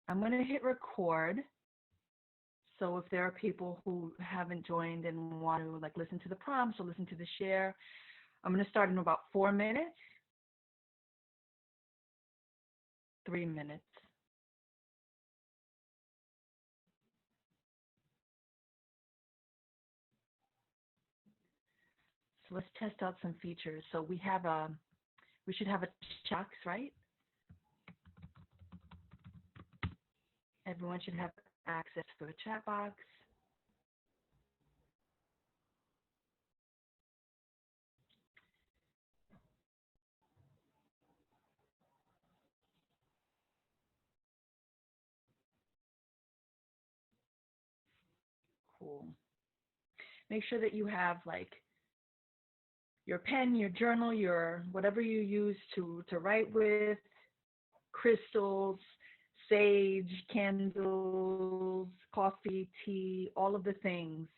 I'm going to hit record. So if there are people who haven't joined and want to like listen to the prompts or listen to the share, I'm going to start in about 4 minutes, 3 minutes. So let's test out some features. So we should have a chat box, right? Everyone should have access to a chat box. Cool. Make sure that you have like your pen, your journal, your whatever you use to write with, crystals, sage, candles, coffee, tea, all of the things.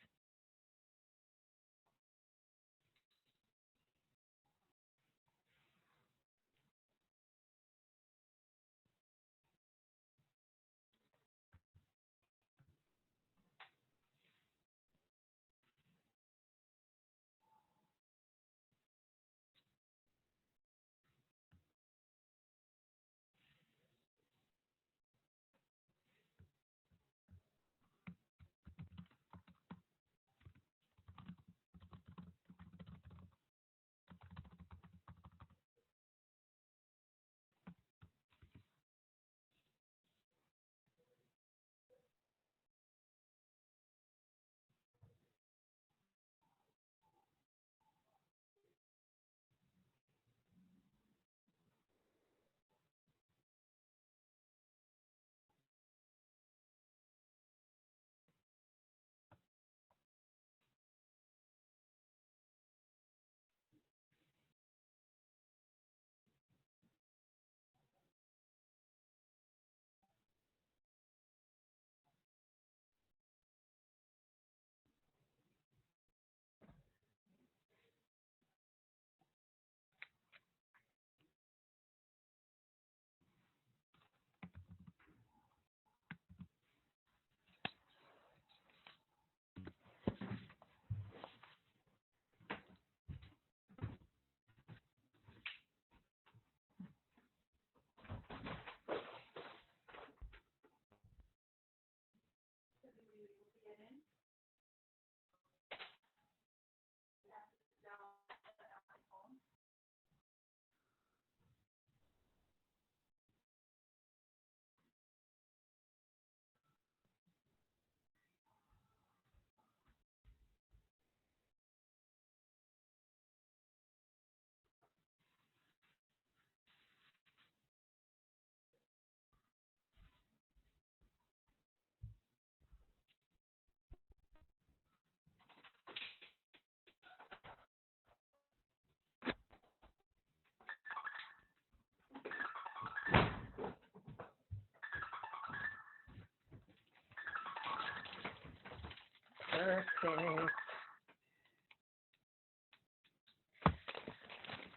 Perfect.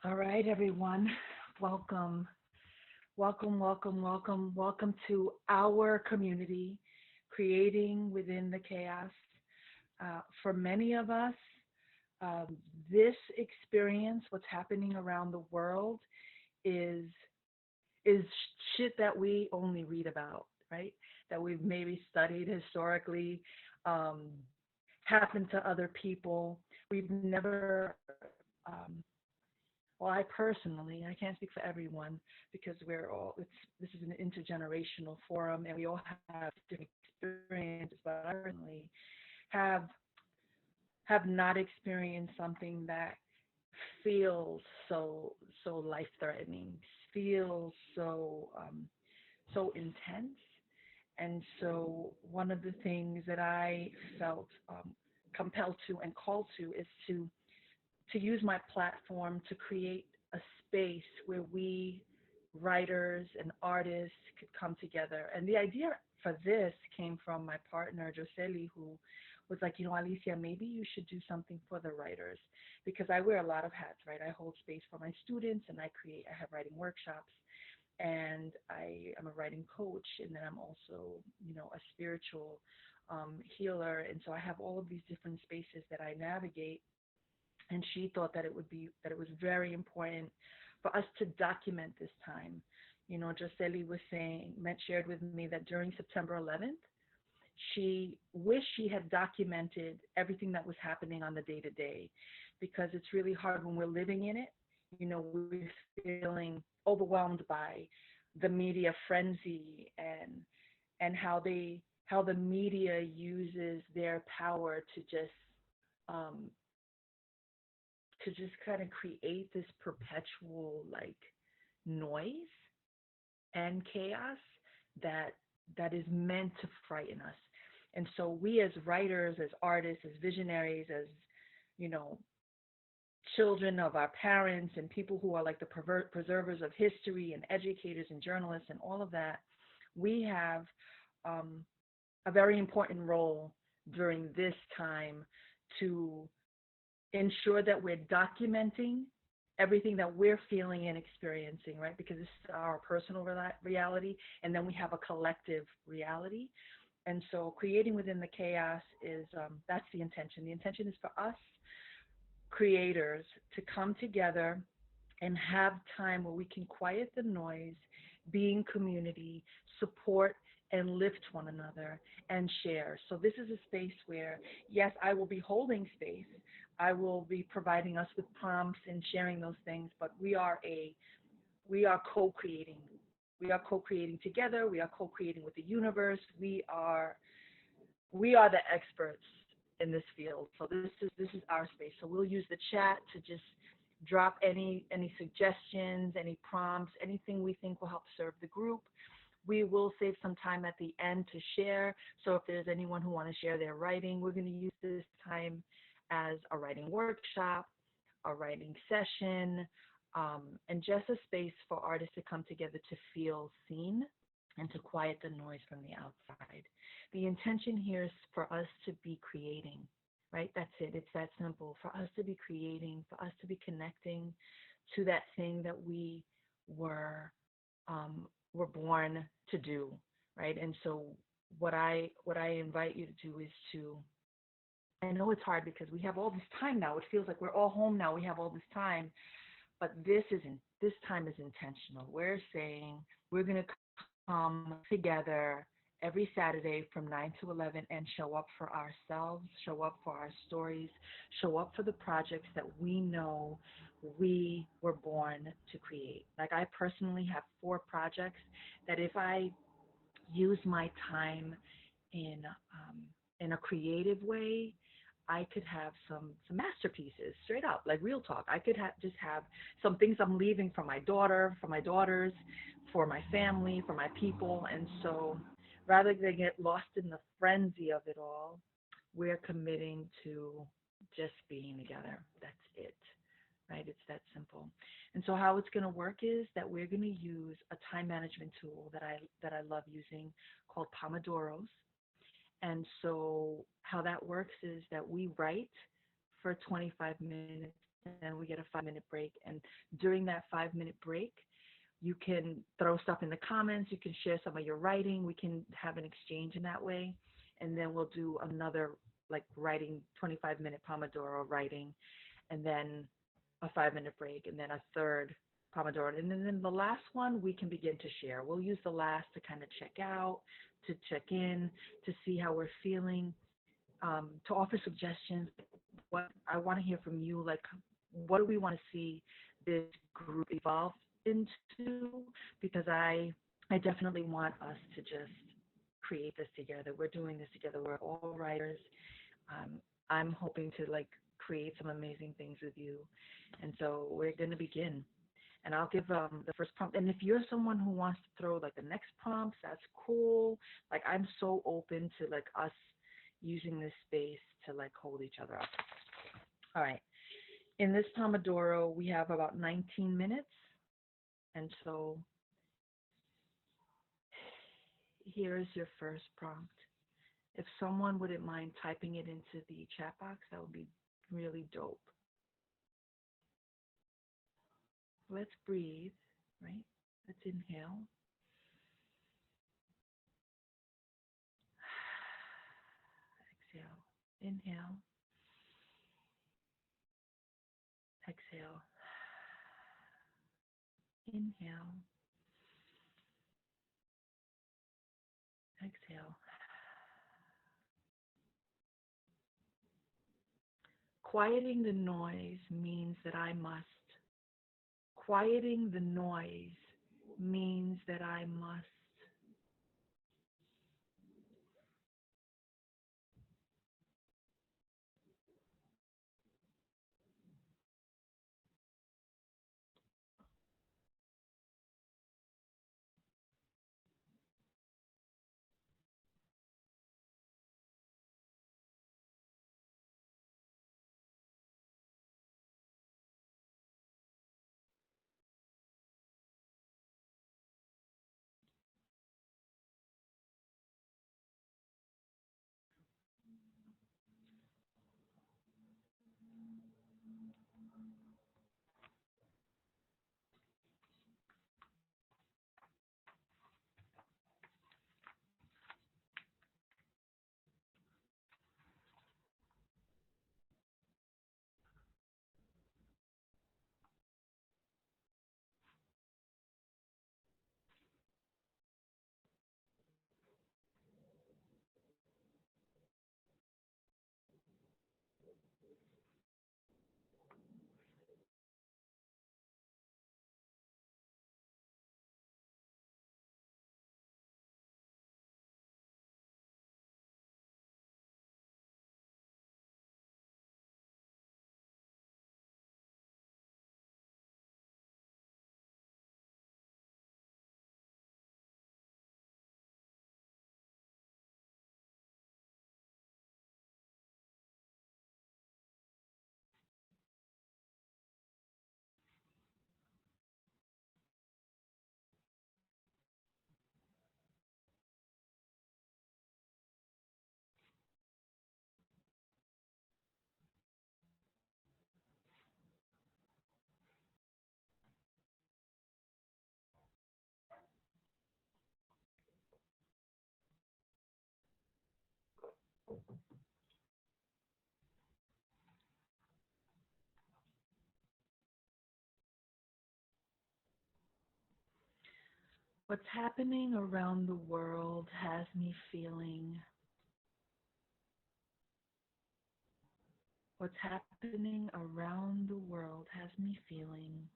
All right, everyone. Welcome. Welcome, welcome, welcome, welcome to our community, creating within the chaos. For many of us, um, this experience, what's happening around the world, is is shit that we only read about, right? That we've maybe studied historically, um, happened to other people. We've never, well, I personally, I can't speak for everyone because this is an intergenerational forum and we all have different experiences, but I personally have have not experienced something that feels so life threatening, feels so intense. And so one of the things that I felt compelled to and called to is to use my platform to create a space where we writers and artists could come together. And the idea for this came from my partner Joseli, who was like, Alicia, maybe you should do something for the writers because I wear a lot of hats, right? I hold space for my students and I have writing workshops. and I am a writing coach, and then I'm also, a spiritual healer. And so I have all of these different spaces that I navigate. And she thought that it was very important for us to document this time. Joseli was saying, shared with me that during September 11th, she wished she had documented everything that was happening on the day to day, because it's really hard when we're living in it. We're feeling overwhelmed by the media frenzy, and how the media uses their power um, to just kind of create this perpetual like noise and chaos that that is meant to frighten us. And so we as writers, as artists, as visionaries, as you know, children of our parents and people who are like the preservers of history and educators and journalists and all of that, we have um, a very important role during this time to ensure that we're documenting everything that we're feeling and experiencing, right? Because this is our personal reality, and then we have a collective reality. And so, creating within the chaos is that's the intention. The intention is for us creators to come together and have time where we can quiet the noise, be in community, support and lift one another and share. So this is a space where, yes, I will be holding space. I will be providing us with prompts and sharing those things, but we are co-creating. We are co-creating together. We are co-creating with the universe. We are the experts in this field. So this is our space. So we'll use the chat to just drop any suggestions, any prompts, anything we think will help serve the group. We will save some time at the end to share. So if there's anyone who want to share their writing, we're going to use this time as a writing workshop, a writing session, and just a space for artists to come together to feel seen and to quiet the noise from the outside. The intention here is for us to be creating, right? That's it. It's that simple. For us to be creating, for us to be connecting to that thing that we were were born to do, right? And so what I invite you to do is to, I know it's hard because we have all this time now. It feels like we're all home now. We have all this time, but this time is intentional. We're saying we're going to come together every Saturday from 9 to 11 and show up for ourselves, show up for our stories, show up for the projects that we know we were born to create. Like I personally have 4 projects that if I use my time in in a creative way, I could have some masterpieces, straight up, like real talk. I could just have some things I'm leaving for my daughter, for my daughters, for my family, for my people. And so rather than get lost in the frenzy of it all, we're committing to just being together. That's it, right? It's that simple. And so how it's going to work is that we're going to use a time management tool that I love using called Pomodoros. And so how that works is that we write for 25 minutes and we get a 5-minute break. And during that 5-minute break, you can throw stuff in the comments. You can share some of your writing. We can have an exchange in that way. And then we'll do another like writing, 25-minute Pomodoro writing, and then a 5-minute break, and then a third Pomodoro. And then the last one, we can begin to share. We'll use the last to kind of check out, to check in, to see how we're feeling, to offer suggestions. What I want to hear from you, like, what do we want to see this group evolve into? Because I definitely want us to just create this together. We're doing this together. We're all writers. Um, I'm hoping to like create some amazing things with you. And so we're going to begin. And I'll give the first prompt. And if you're someone who wants to throw like the next prompts, that's cool. Like I'm so open to like us using this space to like hold each other up. All right. In this Pomodoro, we have about 19 minutes. And so here's your first prompt. If someone wouldn't mind typing it into the chat box, that would be really dope. Let's breathe, right? Let's inhale. Exhale. Inhale. Exhale. Inhale. Exhale. Quieting the noise means that I must. Quieting the noise means that I must. What's happening around the world has me feeling. What's happening around the world has me feeling.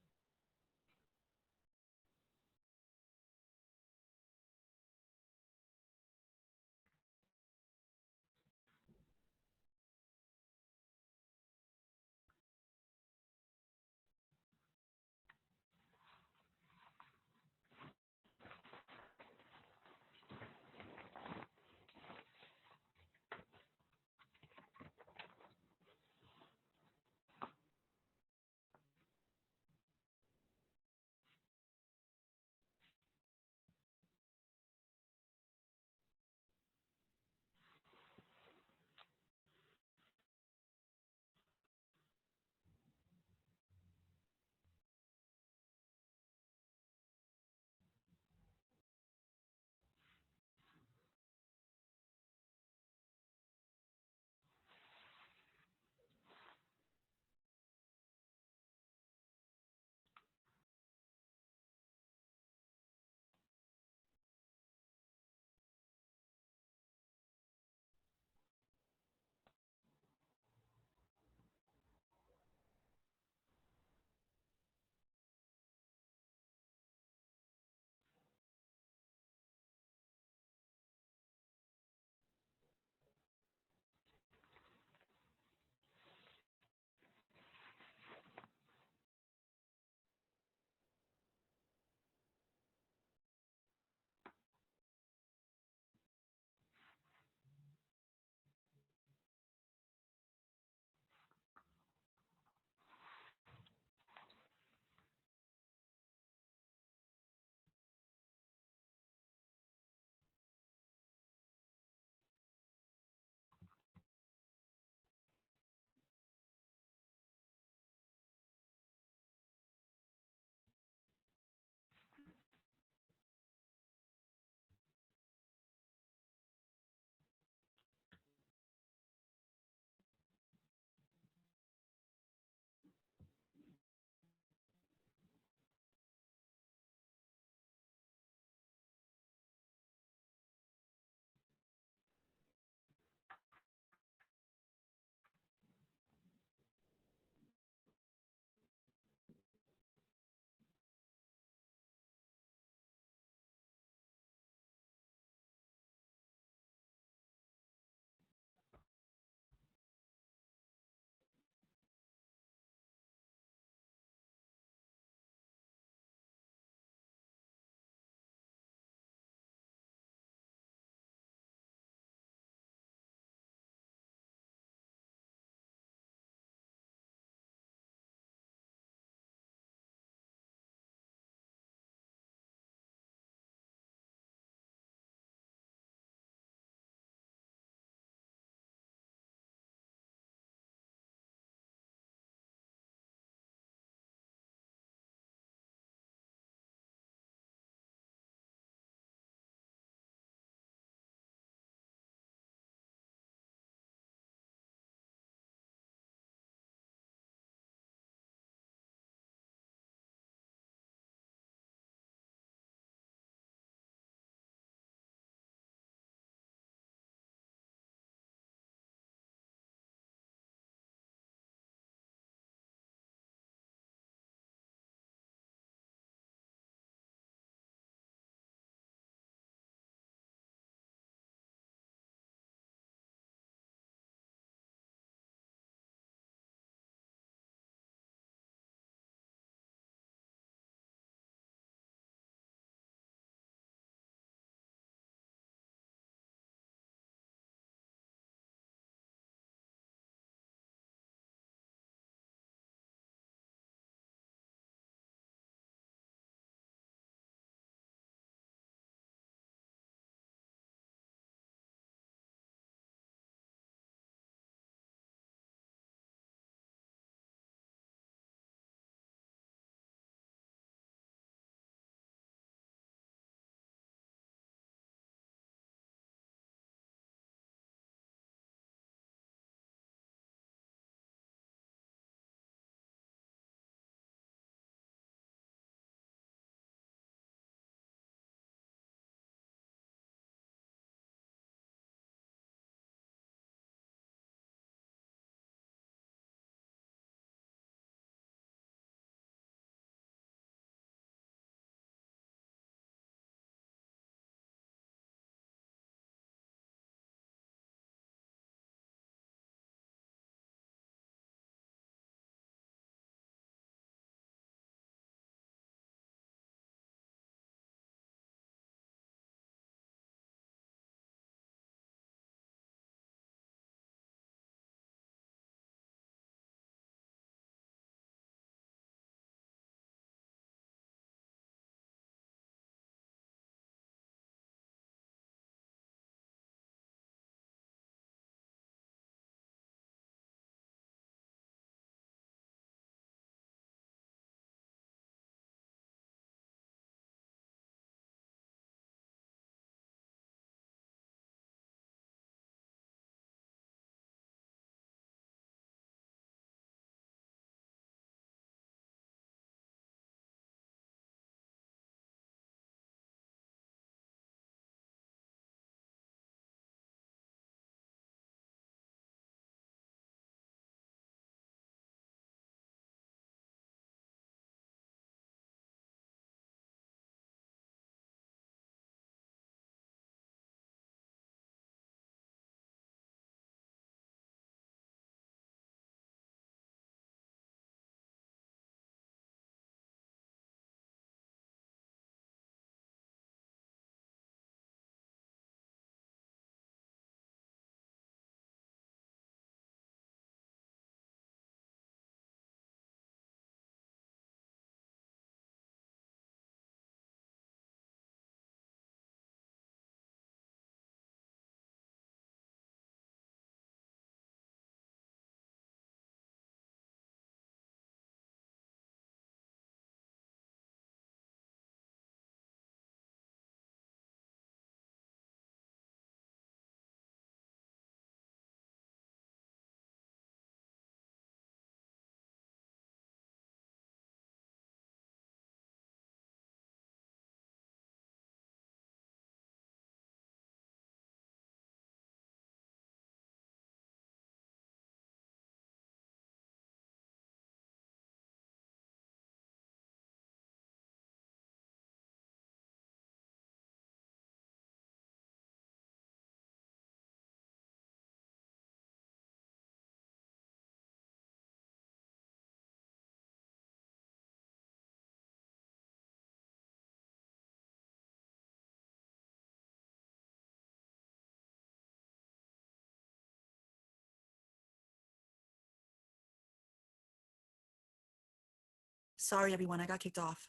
Sorry, everyone, I got kicked off.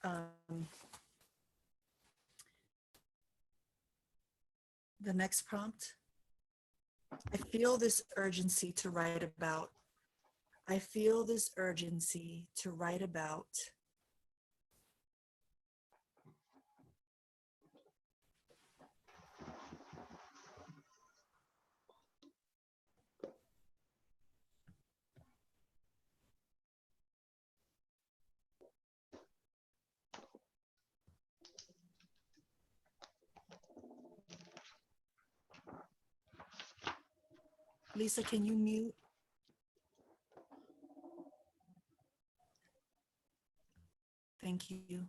Um, the next prompt. I feel this urgency to write about. I feel this urgency to write about. Lisa, can you mute? Thank you.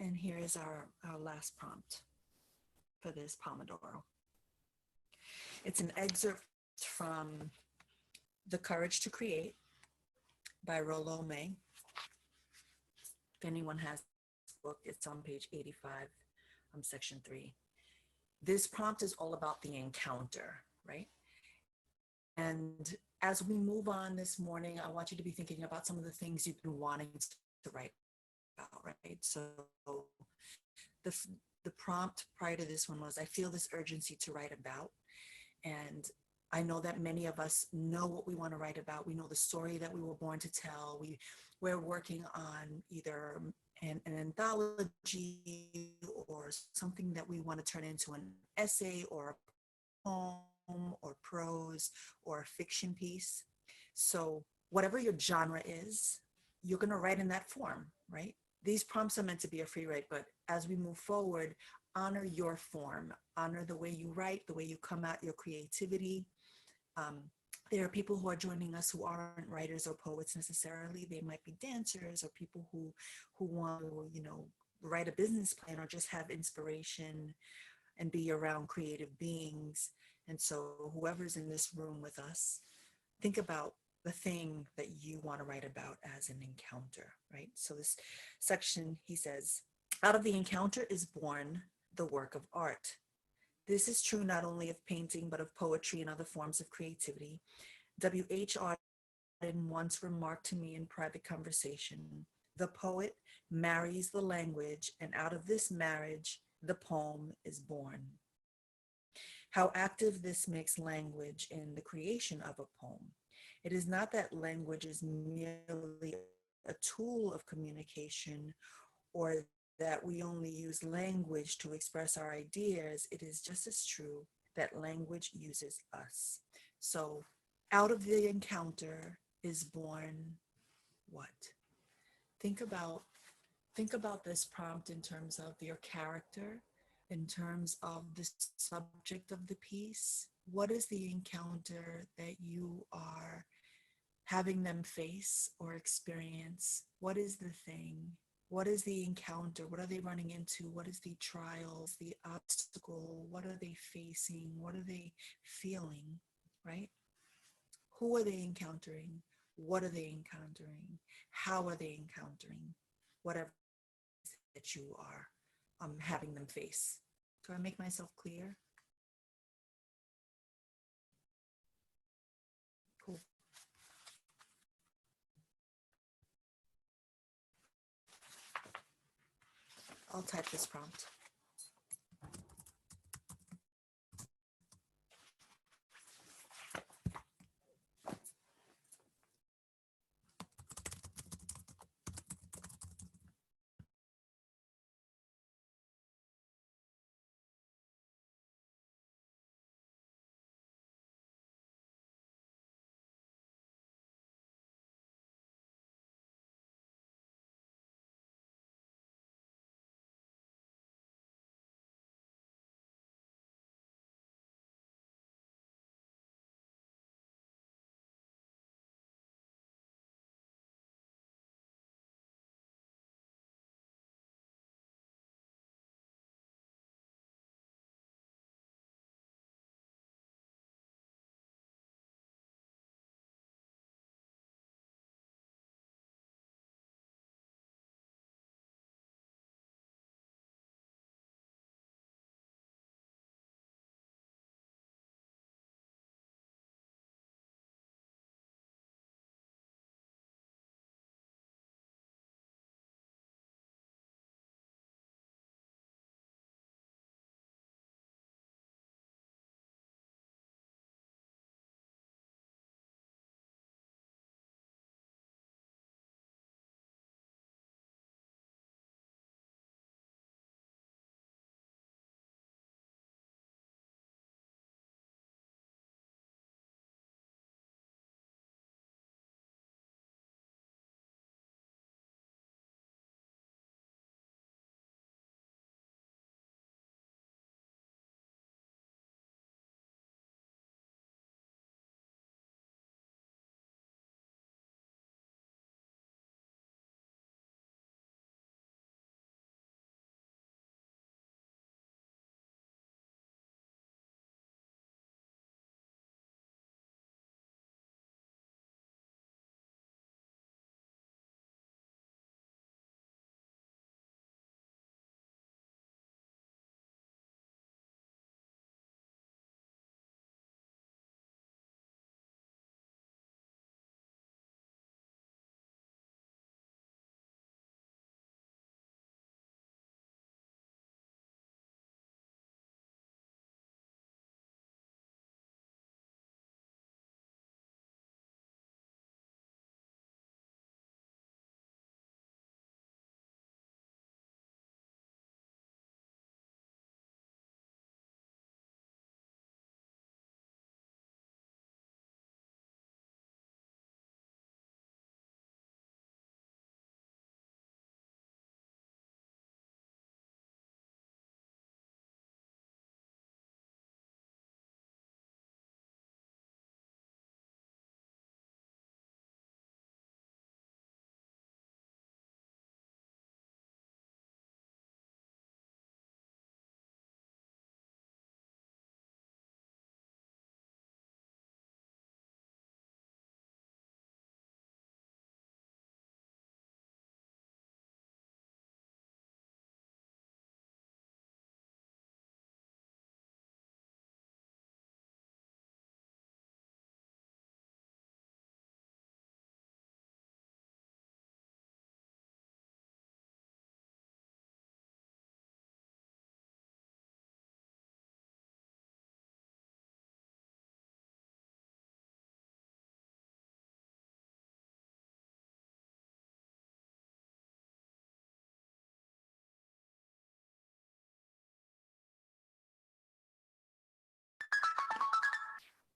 And here is our last prompt for this Pomodoro. It's an excerpt from The Courage to Create by Rollo May. If anyone has the book, it's on page 85, section 3. This prompt is all about the encounter, right? And as we move on this morning, I want you to be thinking about some of the things you've been wanting to write about, right? So the prompt prior to this one was, I feel this urgency to write about. And I know that many of us know what we want to write about. We know the story that we were born to tell. We're working on either an anthology or something that we want to turn into an essay or a poem or prose or a fiction piece. So whatever your genre is, you're going to write in that form, right? These prompts are meant to be a free write, but as we move forward, honor your form, honor the way you write, the way you come at your creativity. There are people who are joining us who aren't writers or poets necessarily. They might be dancers or people who want to, write a business plan or just have inspiration and be around creative beings. And so whoever's in this room with us, think about the thing that you want to write about as an encounter, right? So this section, he says, out of the encounter is born the work of art. This is true not only of painting, but of poetry and other forms of creativity. W.H. Auden once remarked to me in private conversation, the poet marries the language, and out of this marriage, the poem is born. How active this makes language in the creation of a poem. It is not that language is merely a tool of communication or that we only use language to express our ideas, it is just as true that language uses us. So, out of the encounter is born what? Think about think about this prompt in terms of your character, in terms of the subject of the piece. What is the encounter that you are having them face or experience? What is the thing? What is the encounter? What are they running into? What is the trials, the obstacle? What are they facing? What are they feeling? Right? Who are they encountering? What are they encountering? How are they encountering? Whatever that you are having them face. Do I make myself clear? Cool. I'll type this prompt.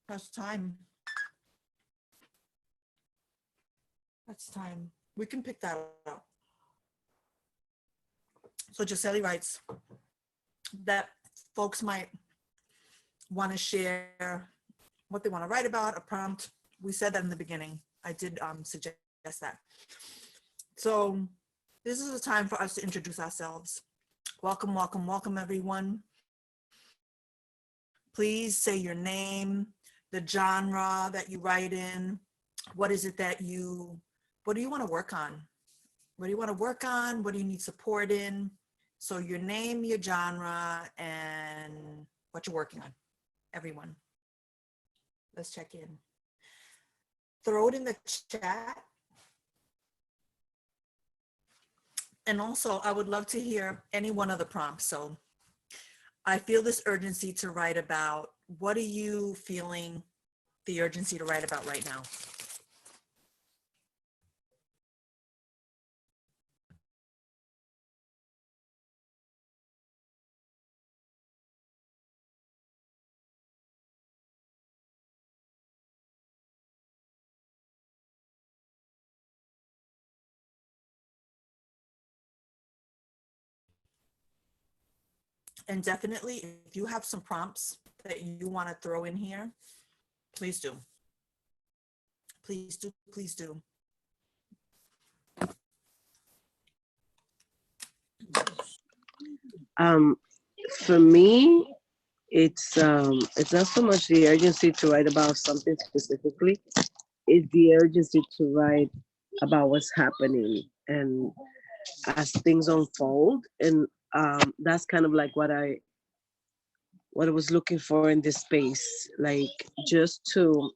That's time. That's time. We can pick that up. So Gisele writes that folks might want to share what they want to write about, a prompt. We said that in the beginning. I did suggest that. So this is a time for us to introduce ourselves. Welcome, welcome, welcome, everyone. Please say your name, the genre that you write in. What is it that what do you want to work on? What do you want to work on? What do you need support in? So your name, your genre, and what you're working on, everyone. Let's check in. Throw it in the chat. And also, I would love to hear any one of the prompts. So I feel this urgency to write about. What are you feeling the urgency to write about right now? And definitely, if you have some prompts that you want to throw in here, please do. Please do, please do. For me, it's not so much the urgency to write about something specifically. It's the urgency to write about what's happening and as things unfold. And that's kind of like what I was looking for in this space, like just to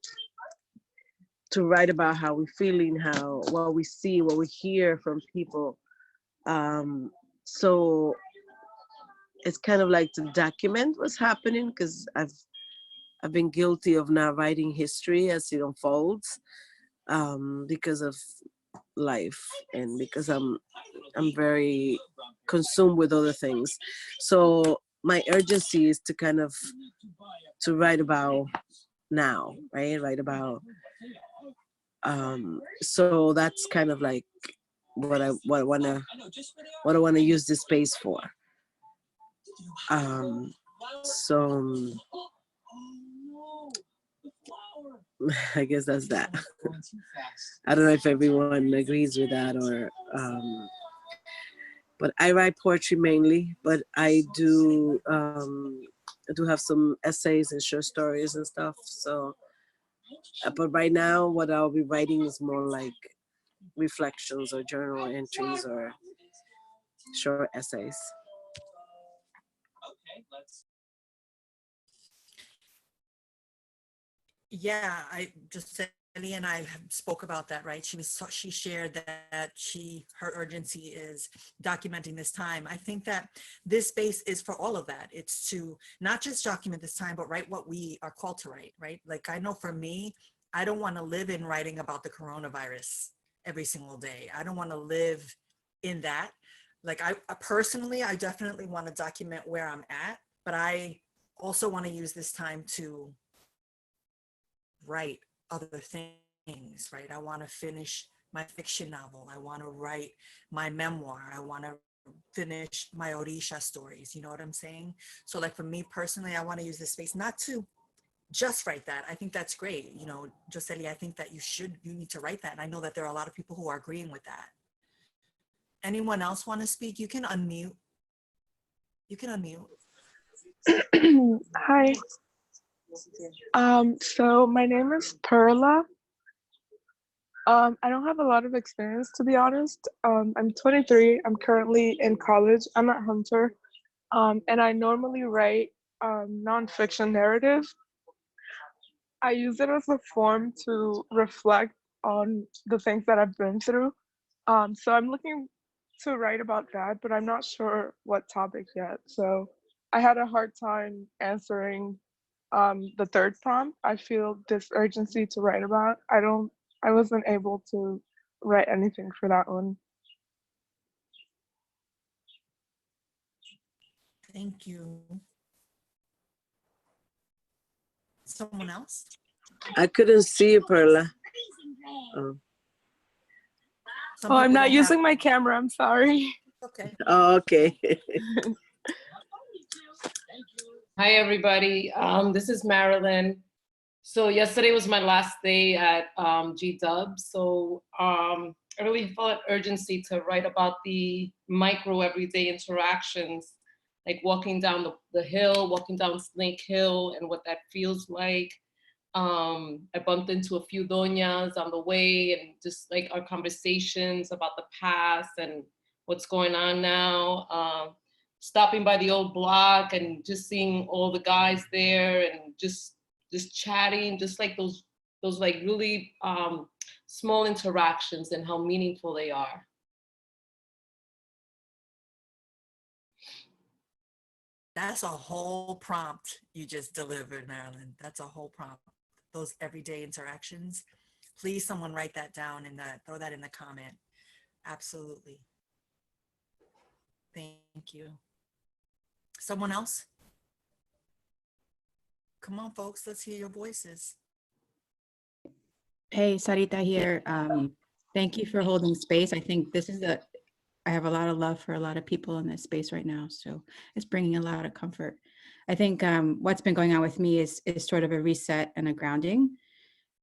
write about how we're feeling, what we see, what we hear from people. So it's kind of like to document what's happening, because I've been guilty of not writing history as it unfolds, because of life and because I'm very consumed with other things. So my urgency is to kind of to write about now, right? Write about so that's kind of like what I wanna use this space for. So I guess that's that. I don't know if everyone agrees with that, or but I write poetry mainly, but I do have some essays and short stories and stuff. So but right now what I'll be writing is more like reflections or journal entries or short essays. Yeah, Ellie and I spoke about that, right? She shared that her urgency is documenting this time. I think that this space is for all of that. It's to not just document this time, but write what we are called to write, right? Like I know for me, I don't want to live in writing about the coronavirus every single day. I don't want to live in that. Like I personally, I definitely want to document where I'm at, but I also want to use this time to write other things, right? I want to finish my fiction novel. I want to write my memoir. I want to finish my Orisha stories. You know what I'm saying? So like for me personally, I want to use this space not to just write that. I think that's great. You know, Joseli, I think that you need to write that. And I know that there are a lot of people who are agreeing with that. Anyone else want to speak? You can unmute. You can unmute. Hi. So my name is Perla. I don't have a lot of experience, to be honest. I'm 23. I'm currently in college. I'm at Hunter. And I normally write nonfiction narrative. I use it as a form to reflect on the things that I've been through. So I'm looking to write about that, but I'm not sure what topic yet. So I had a hard time answering the third prompt. I feel this urgency to write about. I wasn't able to write anything for that one. Thank you. Someone else? I couldn't see you, Perla. Oh, Some Oh, I'm people not don't have- using my camera. I'm sorry. Okay. oh okay. Hi, everybody. This is Marilyn. So yesterday was my last day at GW. So I really felt urgency to write about the micro everyday interactions, like walking down the hill, walking down Snake Hill, and what that feels like. I bumped into a few doñas on the way, and just like our conversations about the past and what's going on now. Stopping by the old block and just seeing all the guys there and just chatting, just like those like really small interactions and how meaningful they are. That's a whole prompt you just delivered, Marilyn. That's a whole prompt. Those everyday interactions. Please, someone write that down and throw that in the comment. Absolutely. Thank you. Someone else? Come on, folks. Let's hear your voices. Hey, Sarita here. Thank you for holding space. I think this is I have a lot of love for a lot of people in this space right now. So it's bringing a lot of comfort. I think what's been going on with me is sort of a reset and a grounding.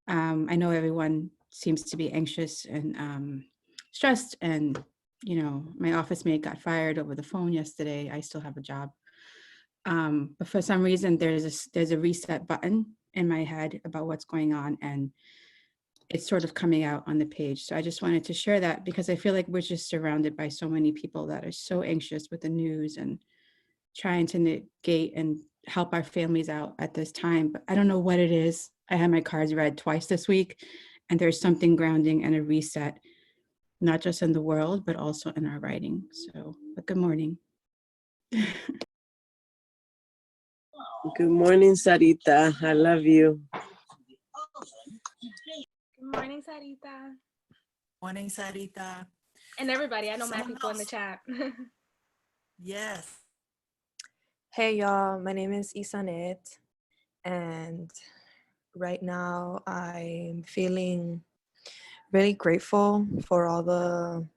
I know everyone seems to be anxious and stressed, and you know, my office mate got fired over the phone yesterday. I still have a job. But for some reason, there's a reset button in my head about what's going on, and it's sort of coming out on the page. So I just wanted to share that because I feel like we're just surrounded by so many people that are so anxious with the news and trying to negate and help our families out at this time. But I don't know what it is. I had my cards read twice this week, and there's something grounding and a reset, not just in the world, but also in our writing. So, but good morning. Good morning, Sarita. I love you. Good morning, Sarita. Morning, Sarita. And everybody, I know mad Someone people in the else. chat. Yes. Hey y'all, my name is Isanet, and right now I'm feeling really grateful for all the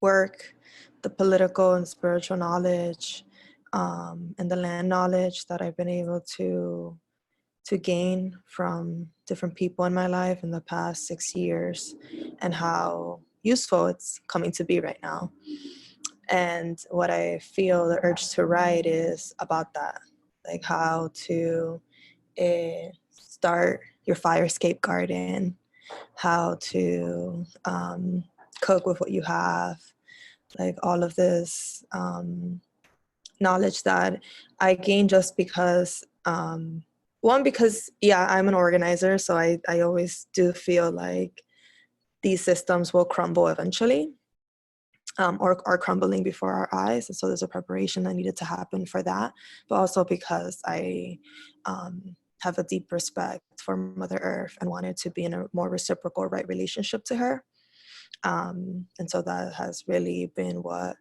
work, the political and spiritual knowledge, and the land knowledge that I've been able to gain from different people in my life in the past 6 years, and how useful it's coming to be right now. And what I feel the urge to write is about that, like how to start your fire escape garden, how to cook with what you have, like all of this knowledge that I gained just because, one, because, yeah, I'm an organizer, so I always do feel like these systems will crumble eventually. Or are crumbling before our eyes. And so there's a preparation that needed to happen for that, but also because I have a deep respect for Mother Earth and wanted to be in a more reciprocal, right relationship to her. And so that has really been what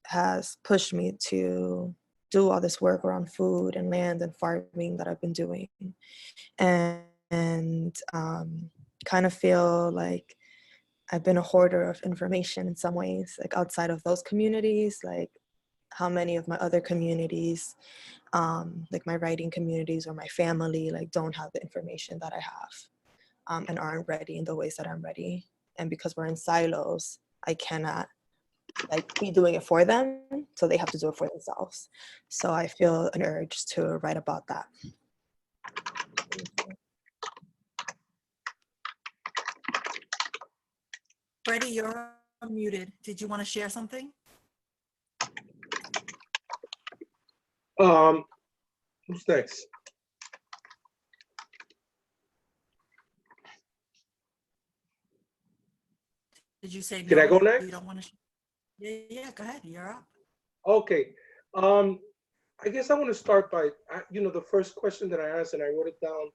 has pushed me to do all this work around food and land and farming that I've been doing. And kind of feel like I've been a hoarder of information in some ways, like outside of those communities, like how many of my other communities, like my writing communities or my family, like don't have the information that I have and aren't ready in the ways that I'm ready. And because we're in silos, I cannot like be doing it for them, so they have to do it for themselves. So I feel an urge to write about that. Freddie, you're muted. Did you want to share something? Who's next? Did you say Can I go no, next? you don't want to? Yeah, go ahead. You're up. Okay. I guess I want to start by, the first question that I asked, and I wrote it down.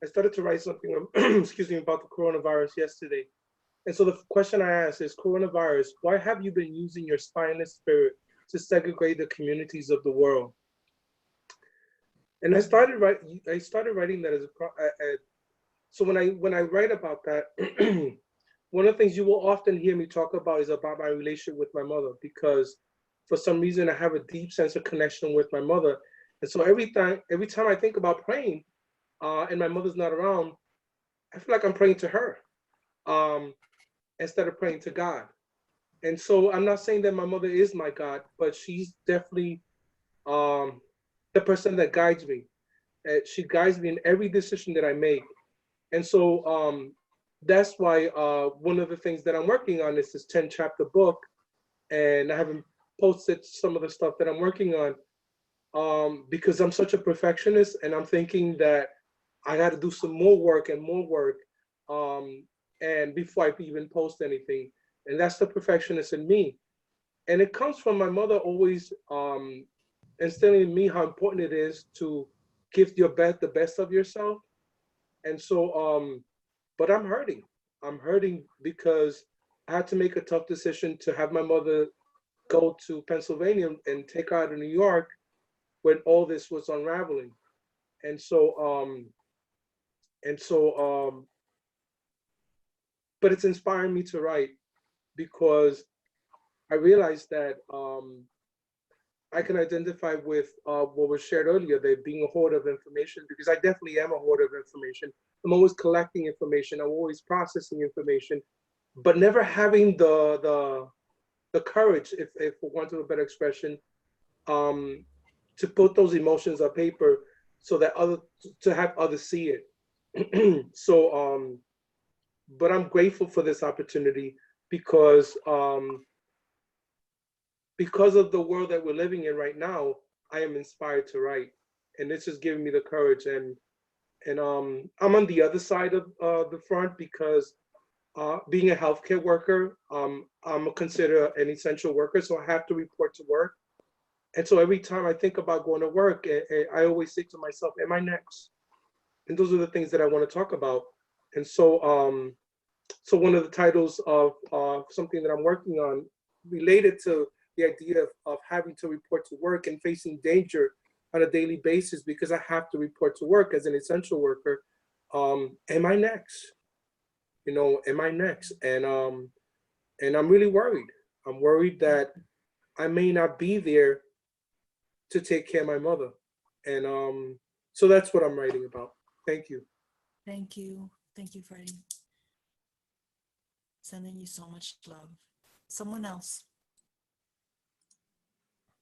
I started to write something, excuse me, about the coronavirus yesterday. And so the question I asked is, coronavirus, why have you been using your spineless spirit to segregate the communities of the world? And I started writing that as so when I write about that, one of the things you will often hear me talk about is about my relationship with my mother, because for some reason I have a deep sense of connection with my mother. And so every time I think about praying, and my mother's not around, I feel like I'm praying to her, instead of praying to God. And so I'm not saying that my mother is my God, but she's definitely the person that guides me. She guides me in every decision that I make. And so that's why one of the things that I'm working on is this 10-chapter book, and I haven't posted some of the stuff that I'm working on because I'm such a perfectionist, and I'm thinking that I got to do some more work and more work, and before I even post anything. And that's the perfectionist in me. And it comes from my mother always instilling in me how important it is to give the best of yourself. And so, but I'm hurting. I'm hurting because I had to make a tough decision to have my mother go to Pennsylvania and take her out of New York when all this was unraveling. And so, but it's inspiring me to write because I realized that I can identify with what was shared earlier, that being a hoarder of information, because I definitely am a hoarder of information. I'm always collecting information. I'm always processing information, but never having the courage, if for want of a better expression, to put those emotions on paper so that to have others see it. So, but I'm grateful for this opportunity because of the world that we're living in right now, I am inspired to write, and this is giving me the courage. And I'm on the other side of the front because being a healthcare worker, I'm considered an essential worker, so I have to report to work. And so every time I think about going to work, I always say to myself, "Am I next?" And those are the things that I want to talk about. And so, so one of the titles of something that I'm working on related to the idea of having to report to work and facing danger on a daily basis because I have to report to work as an essential worker. Am I next? You know, am I next? And I'm really worried. I'm worried that I may not be there to take care of my mother. And so that's what I'm writing about. Thank you. Thank you. Thank you, Freddie. Sending you so much love. Someone else.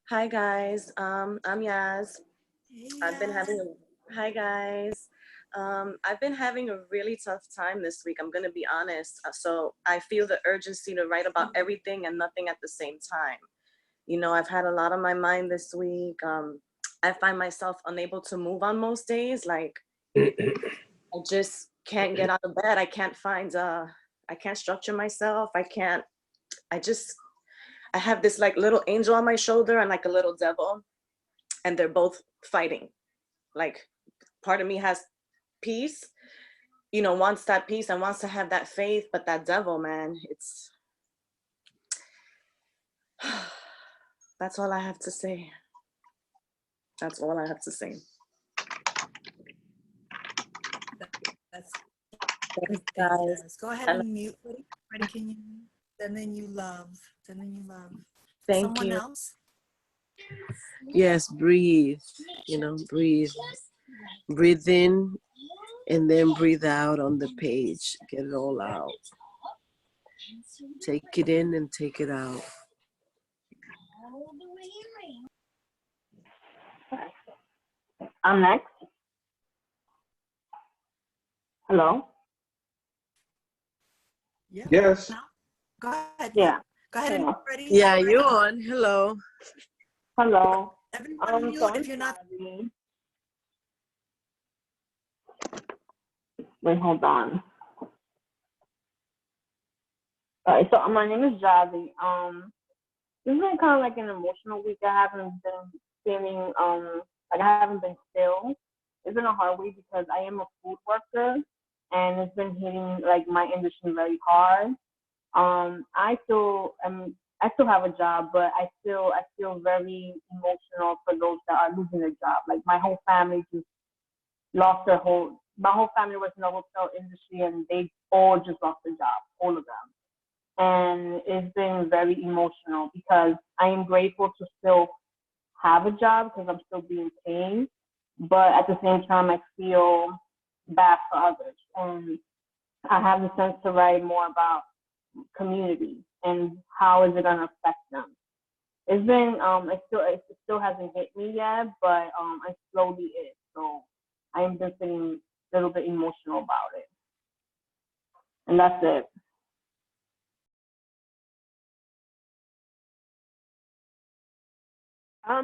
Hi guys, I'm Yaz. Hey, I've been having Yaz. hi guys. I've been having a really tough time this week. I'm gonna be honest. So I feel the urgency to write about everything and nothing at the same time. You know, I've had a lot on my mind this week. I find myself unable to move on most days. Like I just can't get out of bed. I can't find I can't structure myself. I have this like little angel on my shoulder and like a little devil, and they're both fighting. Like part of me has peace, you know, wants that peace and wants to have that faith, but that devil, man, it's that's all I have to say. That's all I have to say. That's Thanks, thank you, guys. Yaz. Go ahead and mute. Freddie, can you? Sending you love. Sending you love. Thank Someone you. else? Yes, breathe, breathe. Breathe in and then breathe out on the page. Get it all out. Take it in and take it out. I'm next. Hello? Yeah. Yes. No? Go ahead. Yeah. Go ahead and Yeah. Freddie. Yeah, you're on. Hello. Hello. Everyone mute So if you're not. Wait, hold on. All right, so my name is Jazzy. This has been kind of like an emotional week. I haven't been feeling like I haven't been still. It's been a hard week because I am a food worker and it's been hitting like my industry very hard. I still am I still have a job, but I feel very emotional for those that are losing their job. Like my whole family just lost my whole family was in the hotel industry and they all just lost their job, all of them. And it's been very emotional because I am grateful to still have a job because I'm still being paid. But at the same time, I feel bad for others. And I have the sense to write more about community and how is it going to affect them. It's been, it still hasn't hit me yet, but it slowly is. So I am just feeling a little bit emotional about it. And that's it.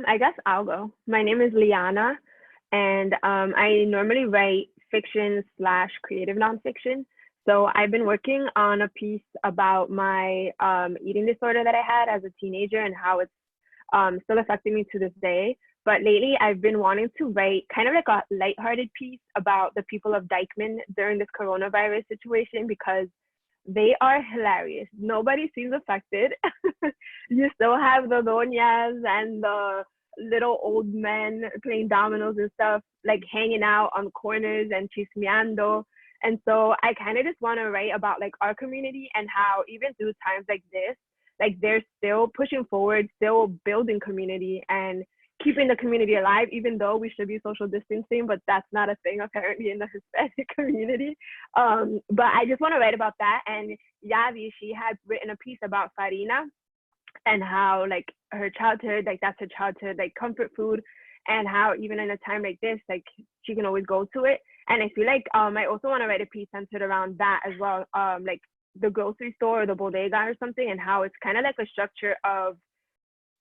I guess I'll go. My name is Liana, and I normally write fiction / creative nonfiction. So I've been working on a piece about my eating disorder that I had as a teenager and how it's still affecting me to this day. But lately, I've been wanting to write kind of like a lighthearted piece about the people of Dykeman during this coronavirus situation because they are hilarious. Nobody seems affected. You still have the doñas and the little old men playing dominoes and stuff, like hanging out on corners and chismeando. And so I kind of just want to write about like our community and how even through times like this, like they're still pushing forward, still building community and keeping the community alive, even though we should be social distancing, but that's not a thing apparently in the Hispanic community. But I just want to write about that. And Yavi, she had written a piece about farina and how like her childhood, like that's her childhood, like comfort food, and how even in a time like this, like she can always go to it. And I feel like I also want to write a piece centered around that as well, like the grocery store or the bodega or something, and how it's kind of like a structure of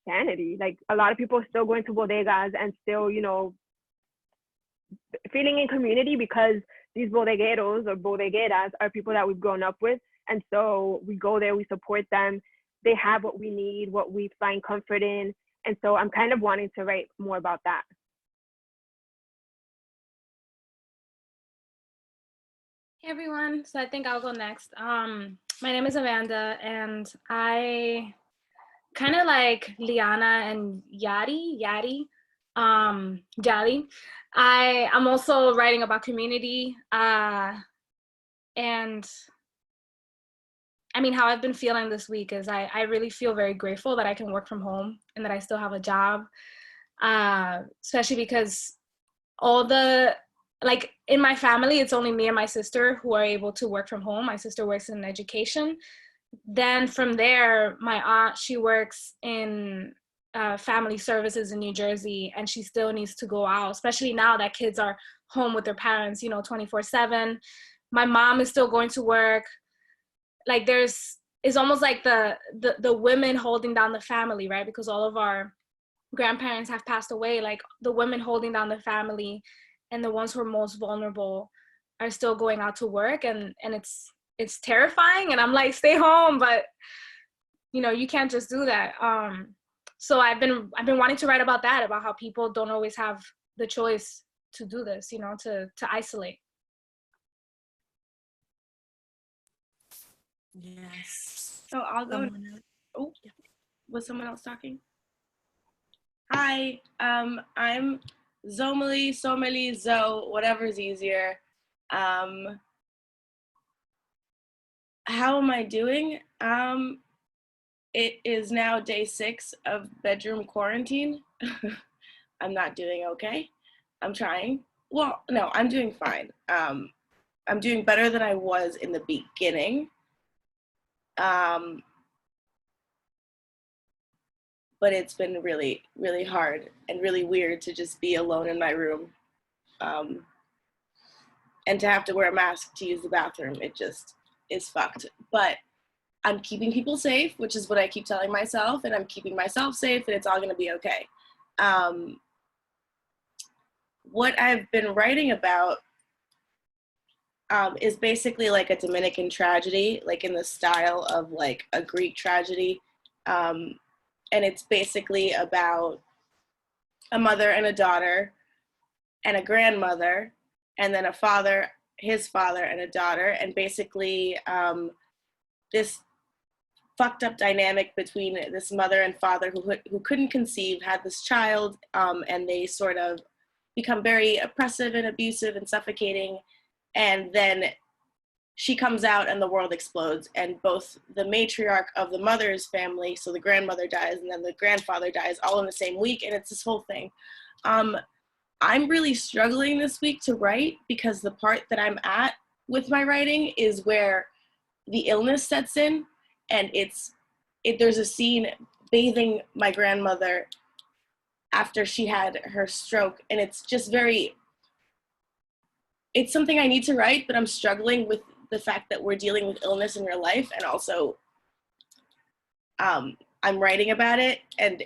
sanity. Like a lot of people are still going to bodegas and still, you know, feeling in community because these bodegueros or bodegueras are people that we've grown up with. And so we go there, we support them. They have what we need, what we find comfort in. And so I'm kind of wanting to write more about that. Hey everyone, so I think I'll go next. My name is Amanda and I kind of like Liana and Yadi. I'm also writing about community and I mean, how I've been feeling this week is I really feel very grateful that I can work from home and that I still have a job, especially because like in my family, it's only me and my sister who are able to work from home. My sister works in education. Then from there, my aunt, she works in family services in New Jersey, and she still needs to go out, especially now that kids are home with their parents, you know, 24/7. My mom is still going to work. Like it's almost like the women holding down the family, right? Because all of our grandparents have passed away. Like the women holding down the family and the ones who are most vulnerable are still going out to work, and it's terrifying. And I'm like, stay home, but you know, you can't just do that. So I've been wanting to write about that, about how people don't always have the choice to do this, you know, to isolate. Yes. So I'll go. Oh, was someone else talking? Hi, I'm Somali, Zoe, whatever's easier. How am I doing? It is now day 6 of bedroom quarantine. I'm not doing okay. I'm trying. Well, no, I'm doing fine. I'm doing better than I was in the beginning. But it's been really, really hard and really weird to just be alone in my room. And to have to wear a mask to use the bathroom, it just is fucked. But I'm keeping people safe, which is what I keep telling myself, and I'm keeping myself safe, and it's all gonna be okay. What I've been writing about is basically like a Dominican tragedy, like in the style of like a Greek tragedy. And it's basically about a mother and a daughter and a grandmother, and then a father, his father and a daughter. And basically this fucked up dynamic between this mother and father who couldn't conceive, had this child, and they sort of become very oppressive and abusive and suffocating. And then she comes out and the world explodes, and both the matriarch of the mother's family, so the grandmother dies and then the grandfather dies all in the same week, and it's this whole thing. I'm really struggling this week to write because the part that I'm at with my writing is where the illness sets in, and there's a scene bathing my grandmother after she had her stroke, and it's just it's something I need to write, but I'm struggling with the fact that we're dealing with illness in real life, and also I'm writing about it, and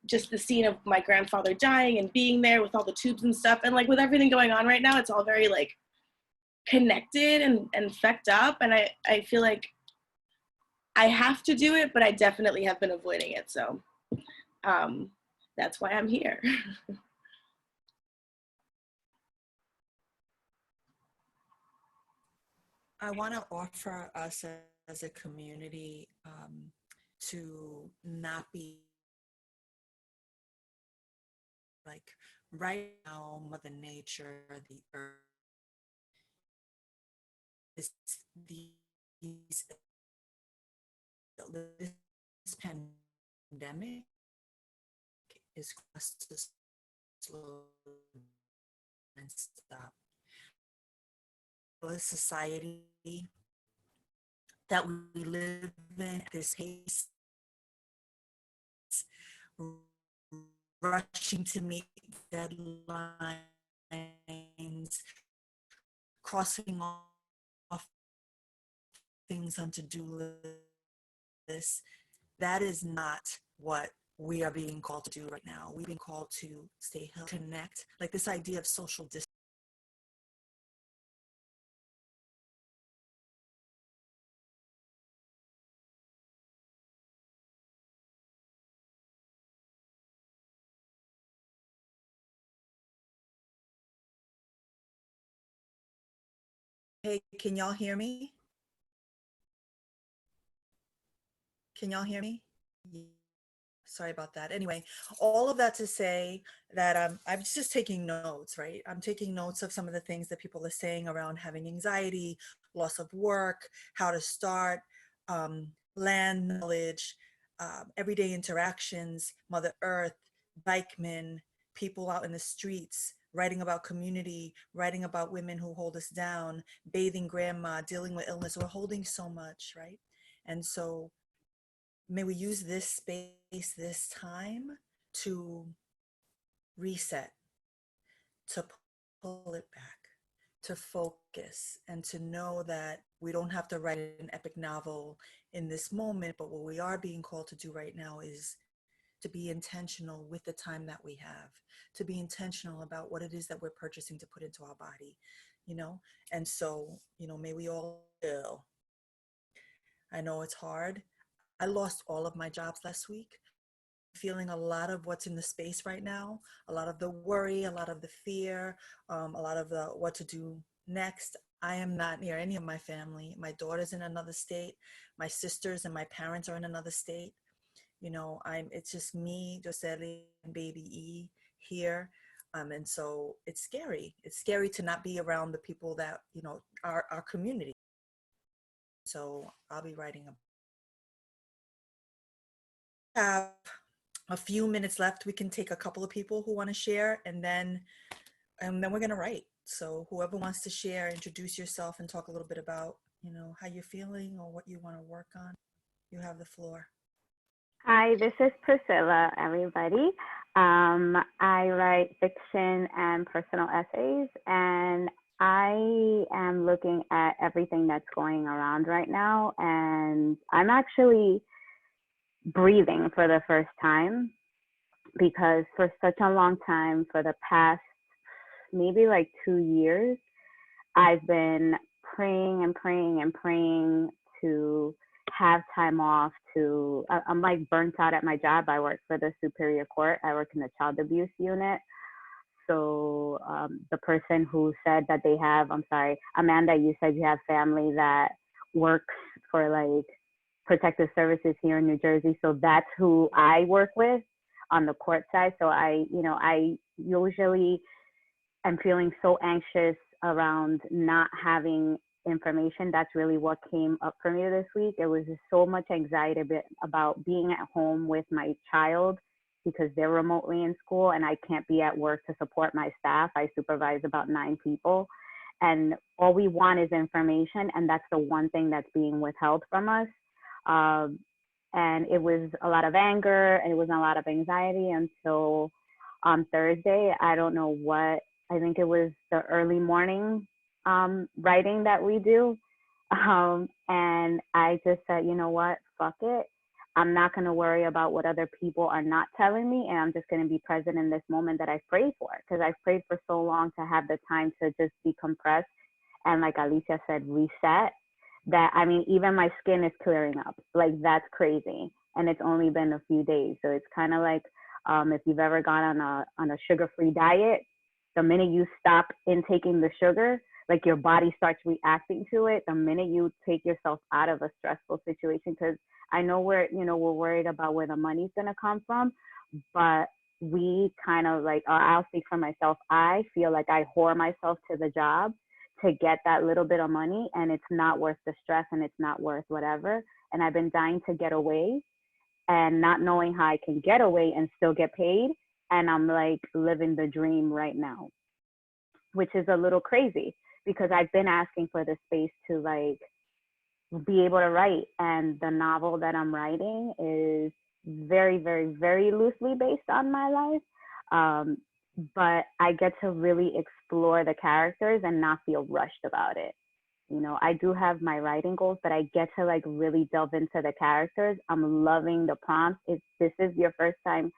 just the scene of my grandfather dying and being there with all the tubes and stuff, and like with everything going on right now, it's all very like connected and fecked up, and I feel like I have to do it, but I definitely have been avoiding it, so that's why I'm here. I want to offer us as a community to not be like right now, Mother Nature, the earth, this pandemic is us to slow and stop. A society that we live in, this pace, rushing to meet deadlines, crossing off things on to-do lists. That is not what we are being called to do right now. We're being called to stay healthy, connect, like this idea of social distance. Hey, can y'all hear me? Can y'all hear me? Sorry about that. Anyway, all of that to say that I'm just taking notes, right? I'm taking notes of some of the things that people are saying around having anxiety, loss of work, how to start, land knowledge, everyday interactions, Mother Earth, bikemen, people out in the streets, writing about community, writing about women who hold us down, bathing grandma, dealing with illness. We're holding so much, right? And so may we use this space, this time to reset, to pull it back, to focus, and to know that we don't have to write an epic novel in this moment, but what we are being called to do right now is to be intentional with the time that we have, to be intentional about what it is that we're purchasing to put into our body, you know? And so, you know, may we all heal. I know it's hard. I lost all of my jobs last week. Feeling a lot of what's in the space right now, a lot of the worry, a lot of the fear, a lot of the what to do next. I am not near any of my family. My daughter's in another state. My sisters and my parents are in another state. You know, it's just me, Josely, and baby E here. And so it's scary. It's scary to not be around the people that, you know, our community. So I'll be writing have a few minutes left. We can take a couple of people who want to share, and then we're going to write. So whoever wants to share, introduce yourself and talk a little bit about, you know, how you're feeling or what you want to work on. You have the floor. Hi, this is Priscilla, everybody. I write fiction and personal essays, and I am looking at everything that's going around right now, and I'm actually breathing for the first time, because for such a long time, for the past maybe like 2 years, I've been praying and praying and praying to have time off. I'm like burnt out at my job. I work for the Superior Court. I work in the child abuse unit. So the person who said that they have, I'm sorry, Amanda, you said you have family that works for like protective services here in New Jersey. So that's who I work with on the court side. So I usually am feeling so anxious around not having information. That's really what came up for me this week. It was just so much anxiety about being at home with my child because they're remotely in school and I can't be at work to support my staff. I supervise about 9 people. And all we want is information, and that's the one thing that's being withheld from us. And it was a lot of anger, and it was a lot of anxiety until on Thursday. I don't know what, I think it was the early morning writing that we do. And I just said, you know what, fuck it. I'm not going to worry about what other people are not telling me, and I'm just going to be present in this moment that I prayed for, because I've prayed for so long to have the time to just decompress and, like Alicia said, reset. That, I mean, even my skin is clearing up. Like, that's crazy, and it's only been a few days. So it's kind of like if you've ever gone on a sugar-free diet, the minute you stop intaking the sugar, like your body starts reacting to it the minute you take yourself out of a stressful situation. Because I know we're worried about where the money's gonna come from, but we kind of like, I'll speak for myself. I feel like I whore myself to the job to get that little bit of money, and it's not worth the stress and it's not worth whatever. And I've been dying to get away and not knowing how I can get away and still get paid. And I'm like living the dream right now, which is a little crazy because I've been asking for the space to like be able to write. And the novel that I'm writing is very, very, very loosely based on my life. But I get to really explore the characters and not feel rushed about it. You know, I do have my writing goals, but I get to like really delve into the characters. I'm loving the prompts. If this is your first time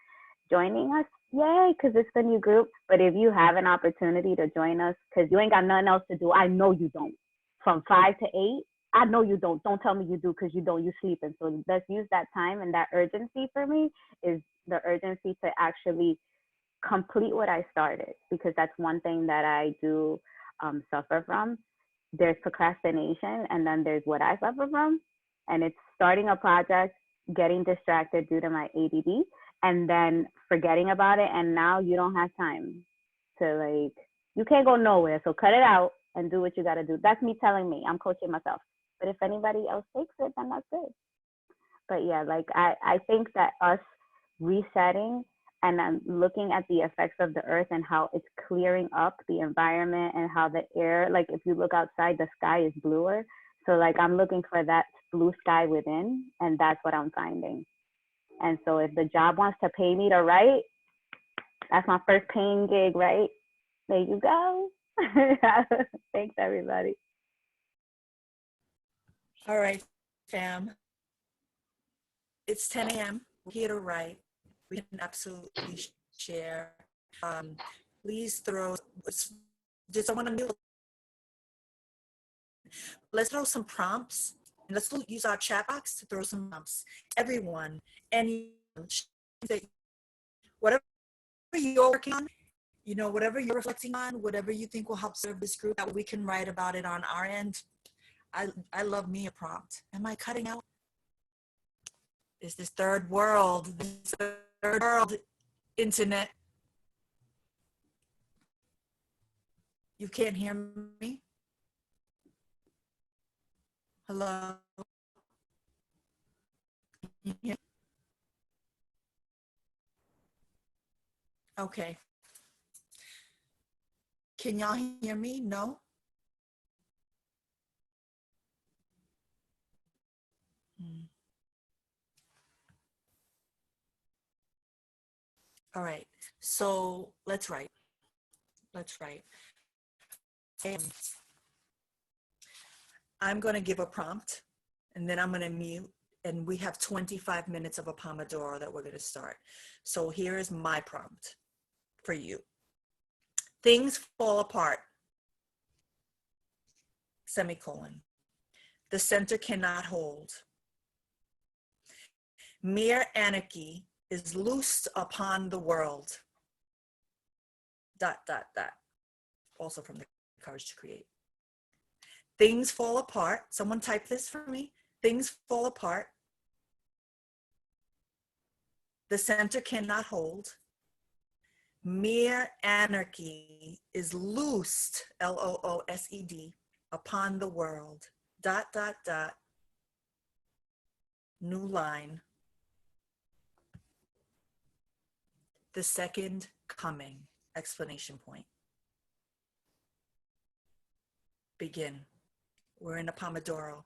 joining us, yay, because it's the new group. But if you have an opportunity to join us, because you ain't got nothing else to do, I know you don't. From 5 to 8, I know you don't. Don't tell me you do, because you don't. You sleeping. So let's use that time, and that urgency for me is the urgency to actually complete what I started, because that's one thing that I do suffer from. There's procrastination, and then there's what I suffer from, and it's starting a project, getting distracted due to my ADD, and then forgetting about it, and now you don't have time to like, you can't go nowhere, so cut it out and do what you got to do. That's me telling me. I'm coaching myself. But if anybody else takes it, then that's good. But yeah, like I think that us resetting and then looking at the effects of the earth and how it's clearing up the environment and how the air, like if you look outside, the sky is bluer. So like I'm looking for that blue sky within, and that's what I'm finding. And so if the job wants to pay me to write, that's my first paying gig, right? There you go. Thanks, everybody. All right, fam. It's 10 a.m. We're here to write. We can absolutely share. Please throw, just I want to let's throw some prompts, and let's use our chat box to throw some prompts. Everyone, and whatever you're working on, you know, whatever you're reflecting on, whatever you think will help serve this group, that we can write about it on our end. I love me a prompt. Am I cutting out? Is this third world internet? You can't hear me? Hello? Yeah. Okay. Can y'all hear me? No? All right, so let's write. Let's write. I'm going to give a prompt, and then I'm going to mute, and we have 25 minutes of a Pomodoro that we're going to start. So here is my prompt for you. Things fall apart, semicolon. The center cannot hold. Mere anarchy is loosed upon the world. ... Also from the Courage to Create. Things fall apart. Someone type this for me. Things fall apart. the center cannot hold. Mere anarchy is loosed, Loosed, upon the world. ... New line. The second coming, exclamation point. Begin. We're in a Pomodoro.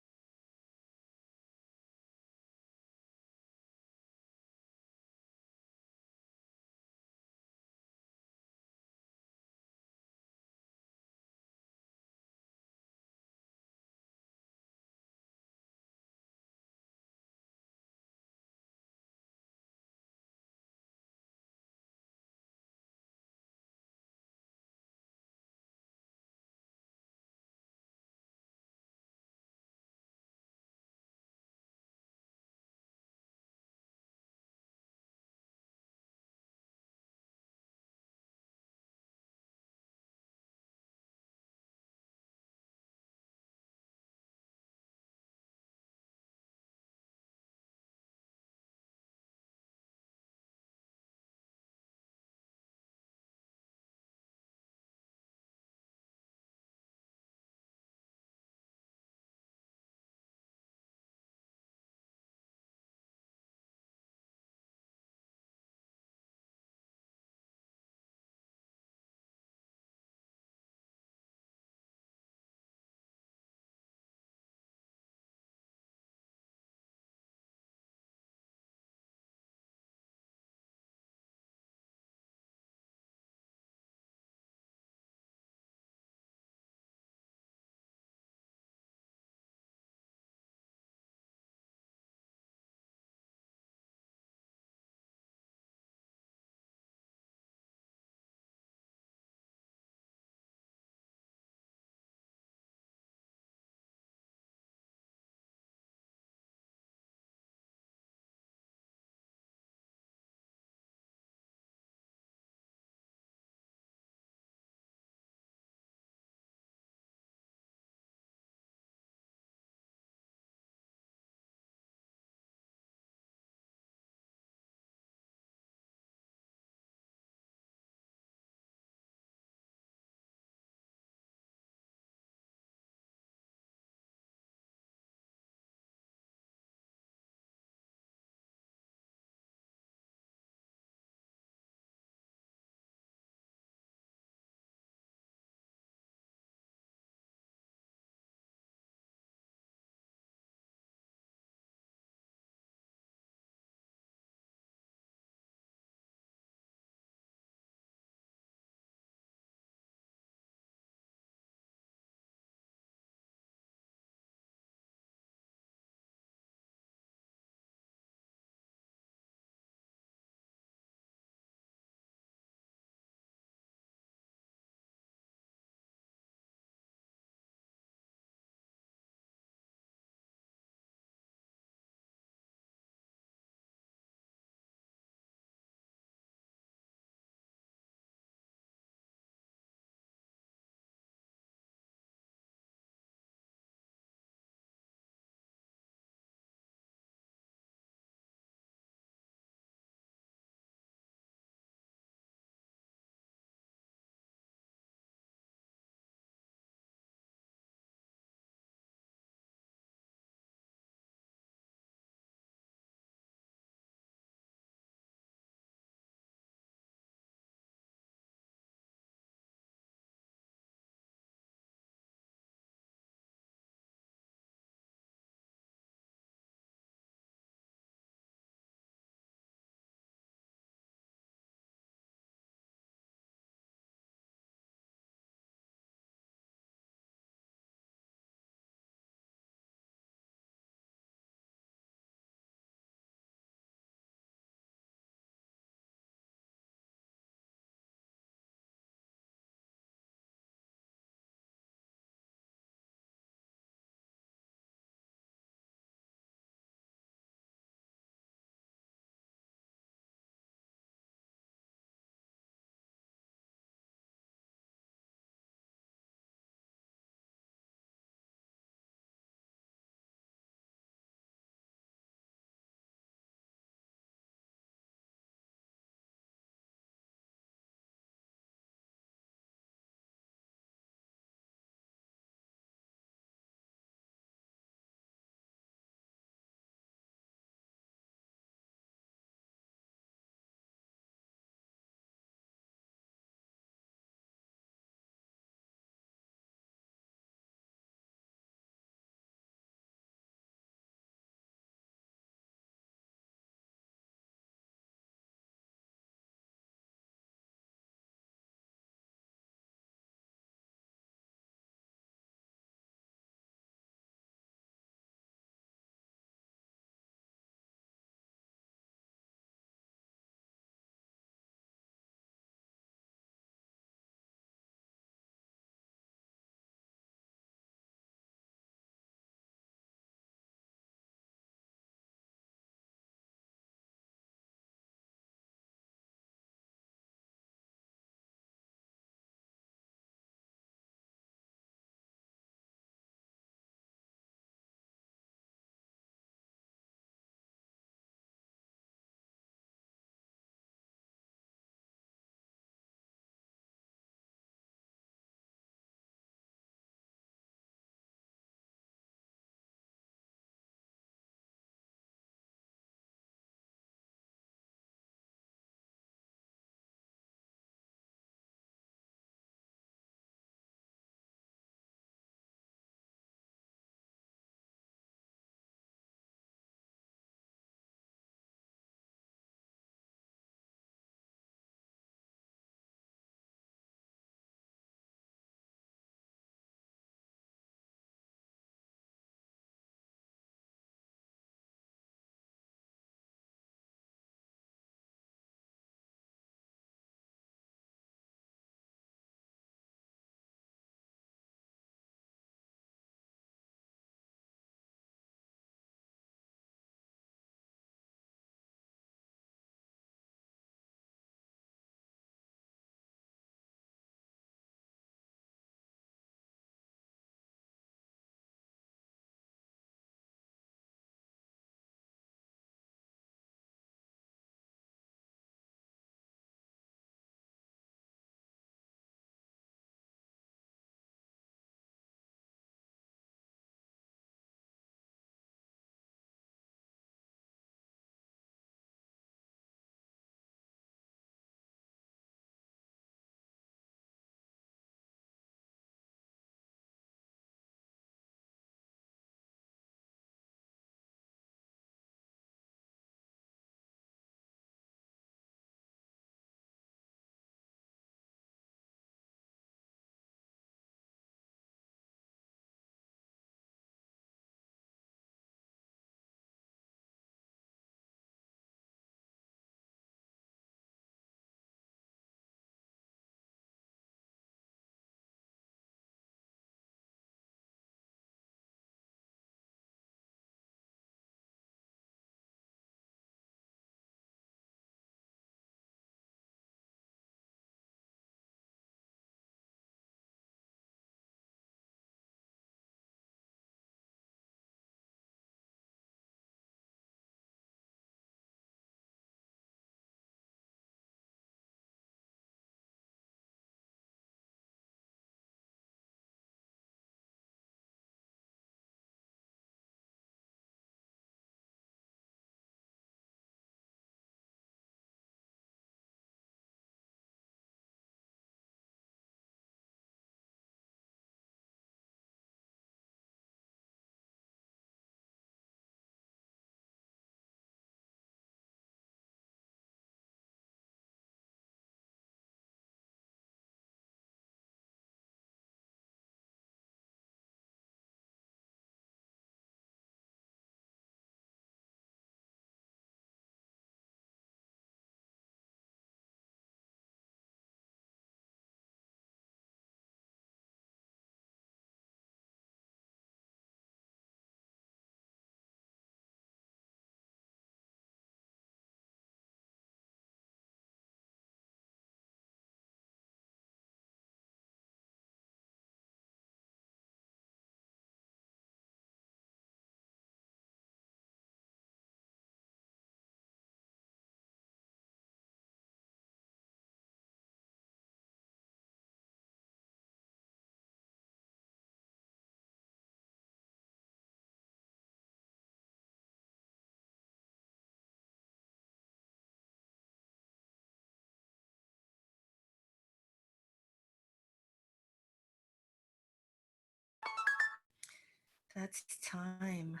That's time.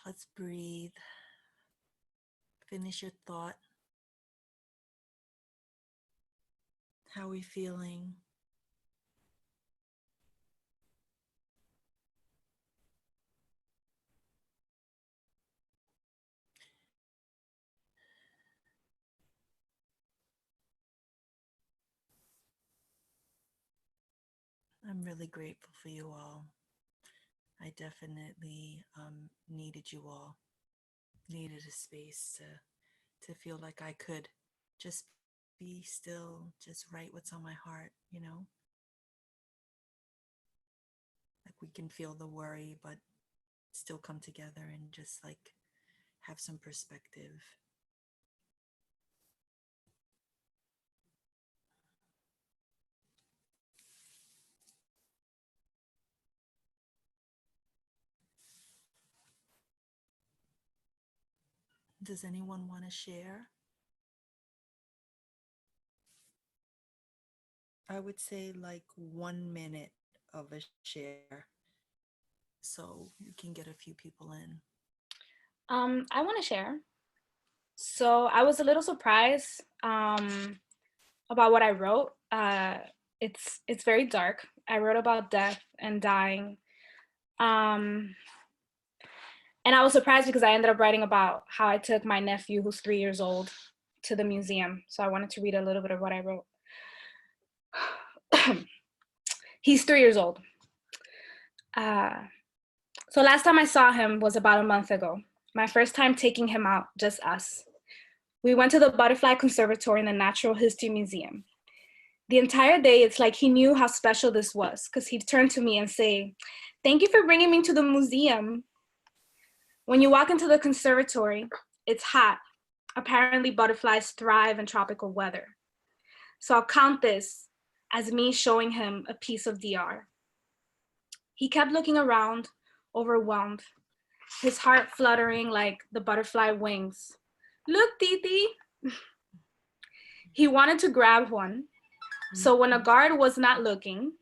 Let's breathe. Finish your thought. How are we feeling? I'm really grateful for you all. I definitely needed you all. Needed a space to feel like I could just be still, just write what's on my heart, you know? Like we can feel the worry, but still come together and just like have some perspective. Does anyone want to share? I would say like 1 minute of a share so we can get a few people in. I want to share. So I was a little surprised about what I wrote. It's very dark. I wrote about death and dying. And I was surprised because I ended up writing about how I took my nephew, who's 3 years old, to the museum. So I wanted to read a little bit of what I wrote. He's 3 years old. So last time I saw him was about a month ago. My first time taking him out, just us. We went to the Butterfly Conservatory in the Natural History Museum. The entire day, it's like he knew how special this was because he'd turn to me and say, "Thank you for bringing me to the museum." When you walk into the conservatory, it's hot. Apparently, butterflies thrive in tropical weather. So I'll count this as me showing him a piece of DR. He kept looking around, overwhelmed, his heart fluttering like the butterfly wings. "Look, Titi." He wanted to grab one. So when a guard was not looking,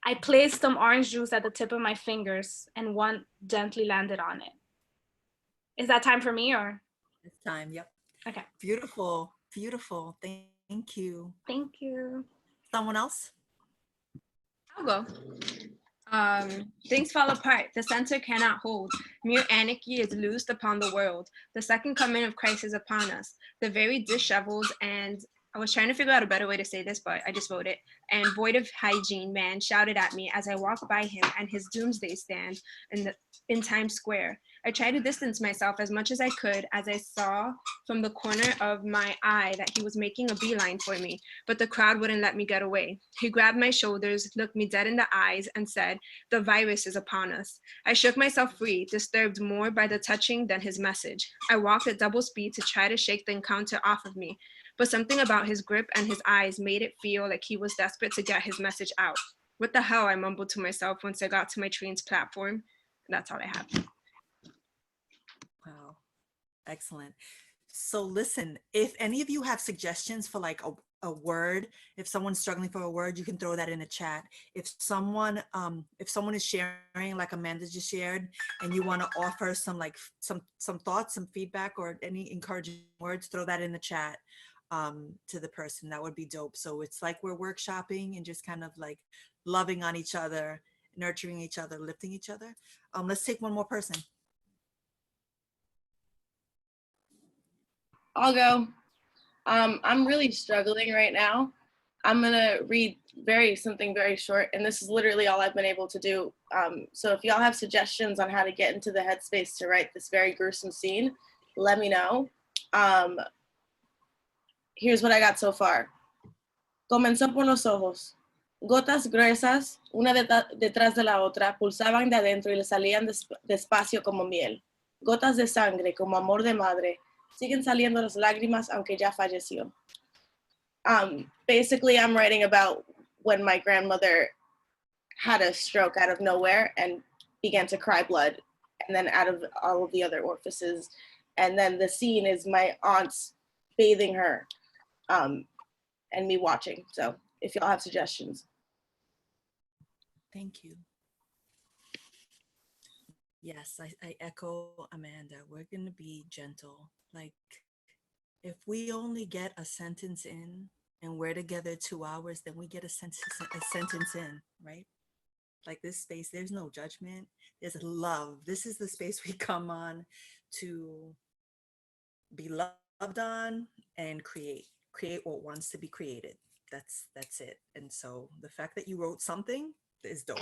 I placed some orange juice at the tip of my fingers and one gently landed on it. Is that time for me or? It's time, yep. Okay. Beautiful, beautiful. Thank you. Thank you. Someone else? I'll go. Things fall apart. The center cannot hold. Mere anarchy is loosed upon the world. The second coming of Christ is upon us. The very disheveled and I was trying to figure out a better way to say this, but I just wrote it. And void of hygiene man shouted at me as I walked by him and his doomsday stand in Times Square. I tried to distance myself as much as I could as I saw from the corner of my eye that he was making a beeline for me, but the crowd wouldn't let me get away. He grabbed my shoulders, looked me dead in the eyes, and said, "The virus is upon us." I shook myself free, disturbed more by the touching than his message. I walked at double speed to try to shake the encounter off of me, but something about his grip and his eyes made it feel like he was desperate to get his message out. "What the hell?" I mumbled to myself once I got to my train's platform. That's all I have. Wow, excellent. So listen, if any of you have suggestions for like a word, if someone's struggling for a word, you can throw that in the chat. If someone is sharing like Amanda just shared, and you want to offer some like some thoughts, some feedback, or any encouraging words, throw that in the chat to the person. That would be dope. So it's like we're workshopping and just kind of like loving on each other, nurturing each other, lifting each other. Let's take one more person. I'll go. I'm really struggling right now. I'm gonna read something very short, and this is literally all I've been able to do. So if y'all have suggestions on how to get into the headspace to write this very gruesome scene, let me know. Here's what I got so far. Comenzó por los ojos. Gotas gruesas, una detrás de la otra, pulsaban de adentro y le salían despacio como miel. Gotas de sangre, como amor de madre. Siguen saliendo las lágrimas, aunque ya falleció. Basically, I'm writing about when my grandmother had a stroke out of nowhere and began to cry blood, and then out of all of the other orifices. And then the scene is my aunts bathing her, and me watching. So if y'all have suggestions. Thank you. Yes, I echo Amanda. We're going to be gentle. Like, if we only get a sentence in and we're together 2 hours, then we get a sentence in, right? Like this space, there's no judgment, there's love. This is the space we come on to be loved on and create what wants to be created. That's it. And so the fact that you wrote something is dope.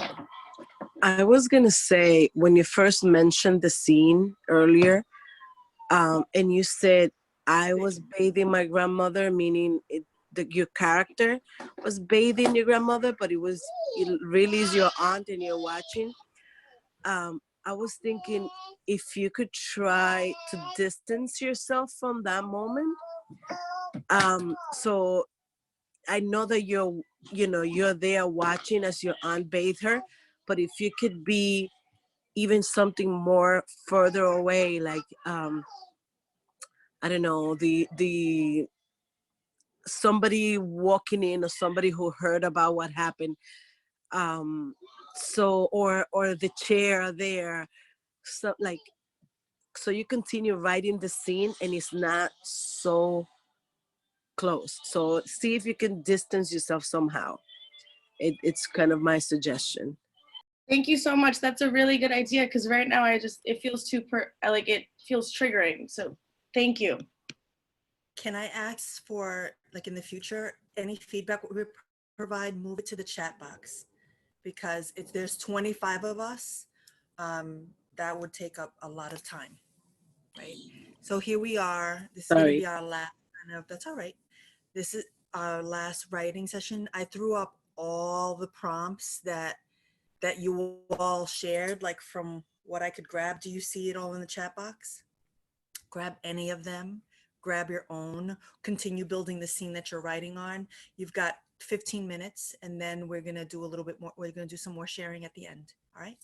I was gonna say, when you first mentioned the scene earlier, and you said I was bathing my grandmother, meaning your character was bathing your grandmother, but it really is your aunt and you're watching. I was thinking if you could try to distance yourself from that moment. So I know that you're there watching as your aunt bathe her, but if you could be even something more further away, like I don't know, the somebody walking in or somebody who heard about what happened, so or the chair there, so like, so you continue writing the scene and it's not so close. So see if you can distance yourself somehow. It's kind of my suggestion. Thank you so much. That's a really good idea because right now it feels it feels triggering. So thank you. Can I ask for, like, in the future, any feedback we provide, move it to the chat box? Because if there's 25 of us, that would take up a lot of time, right? So here we are. This is going to Sorry. be our last that's all right. This is our last writing session. I threw up all the prompts that you all shared, like from what I could grab. Do you see it all in the chat box? Grab any of them, grab your own, continue building the scene that you're writing on. You've got 15 minutes and then we're gonna do a little bit more, we're gonna do some more sharing at the end, all right?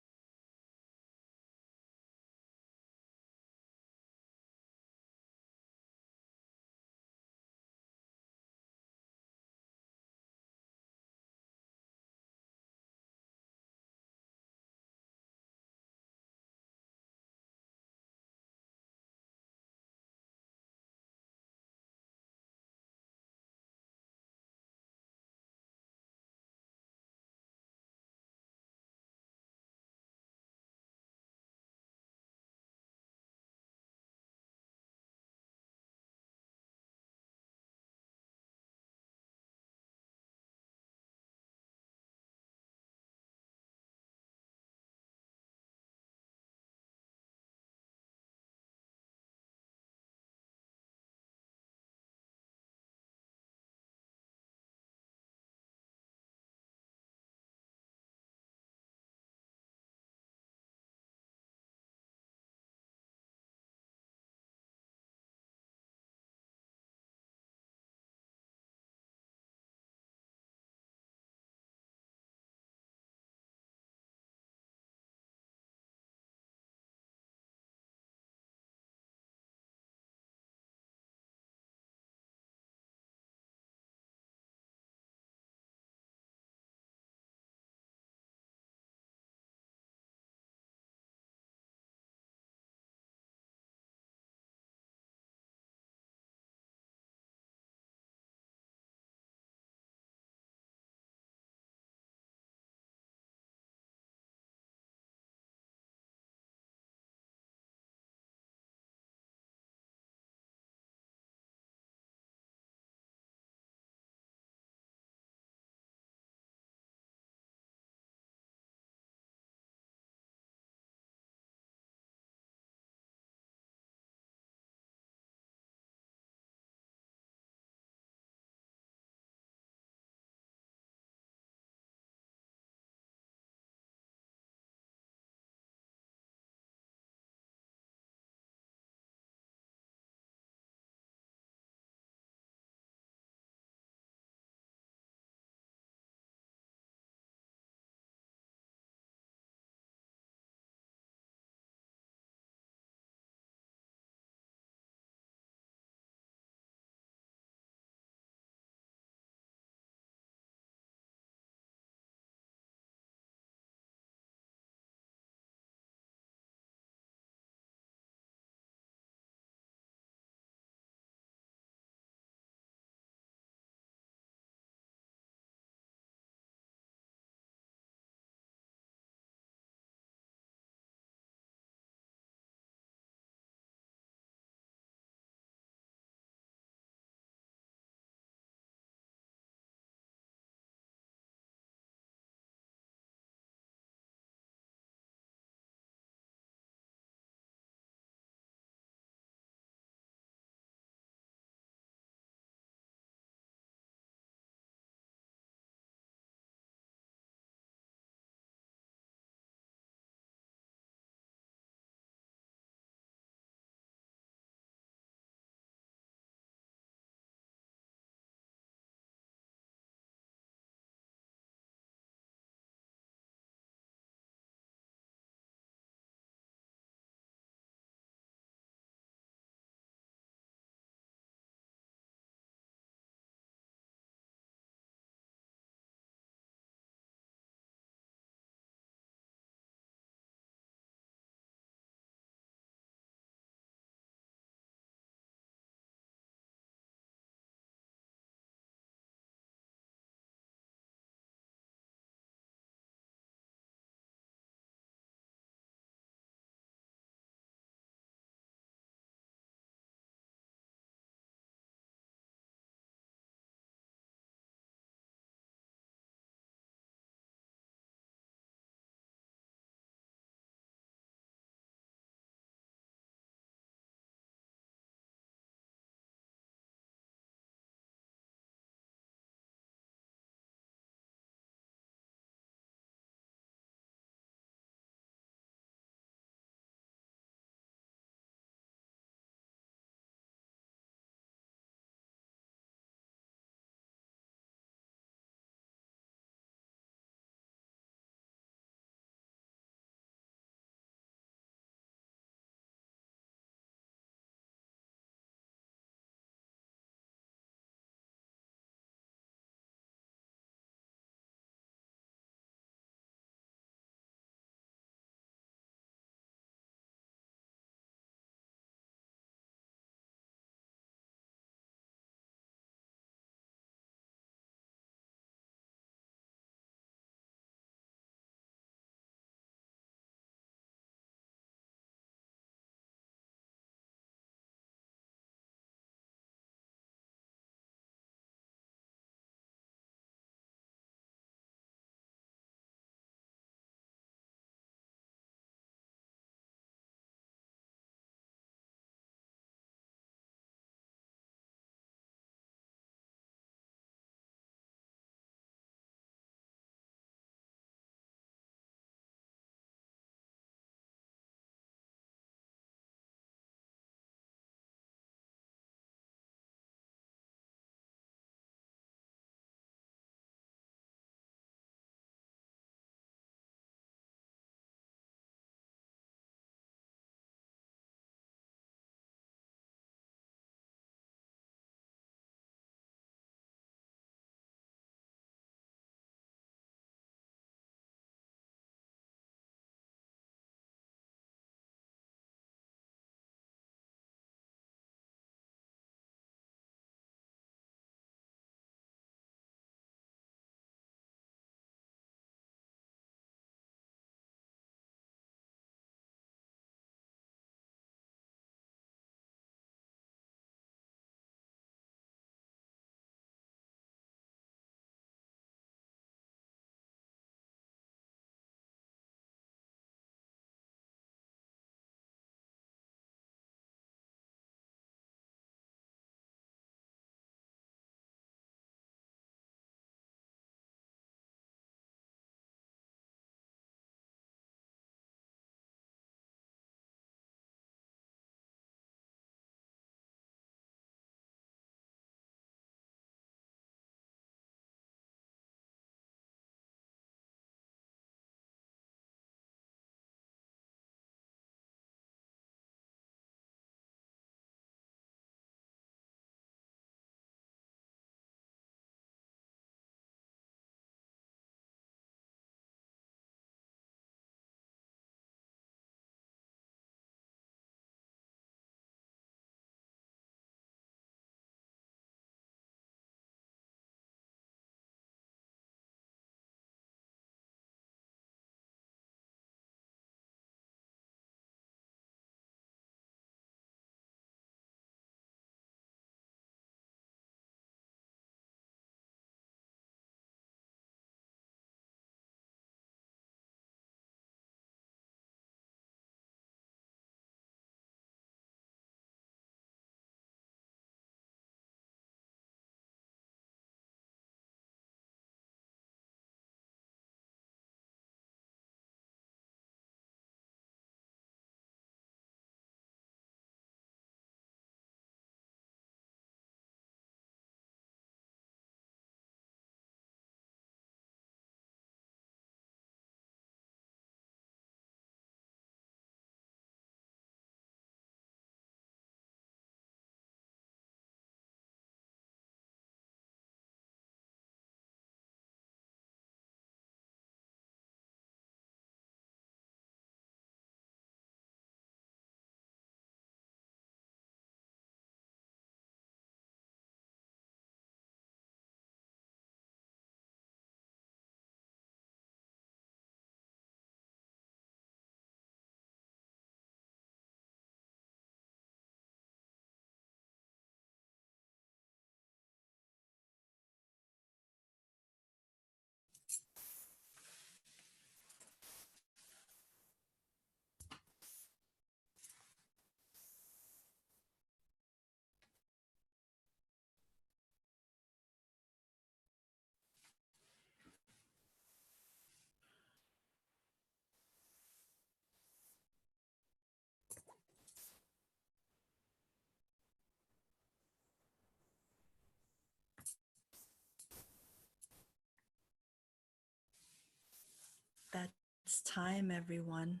time, everyone.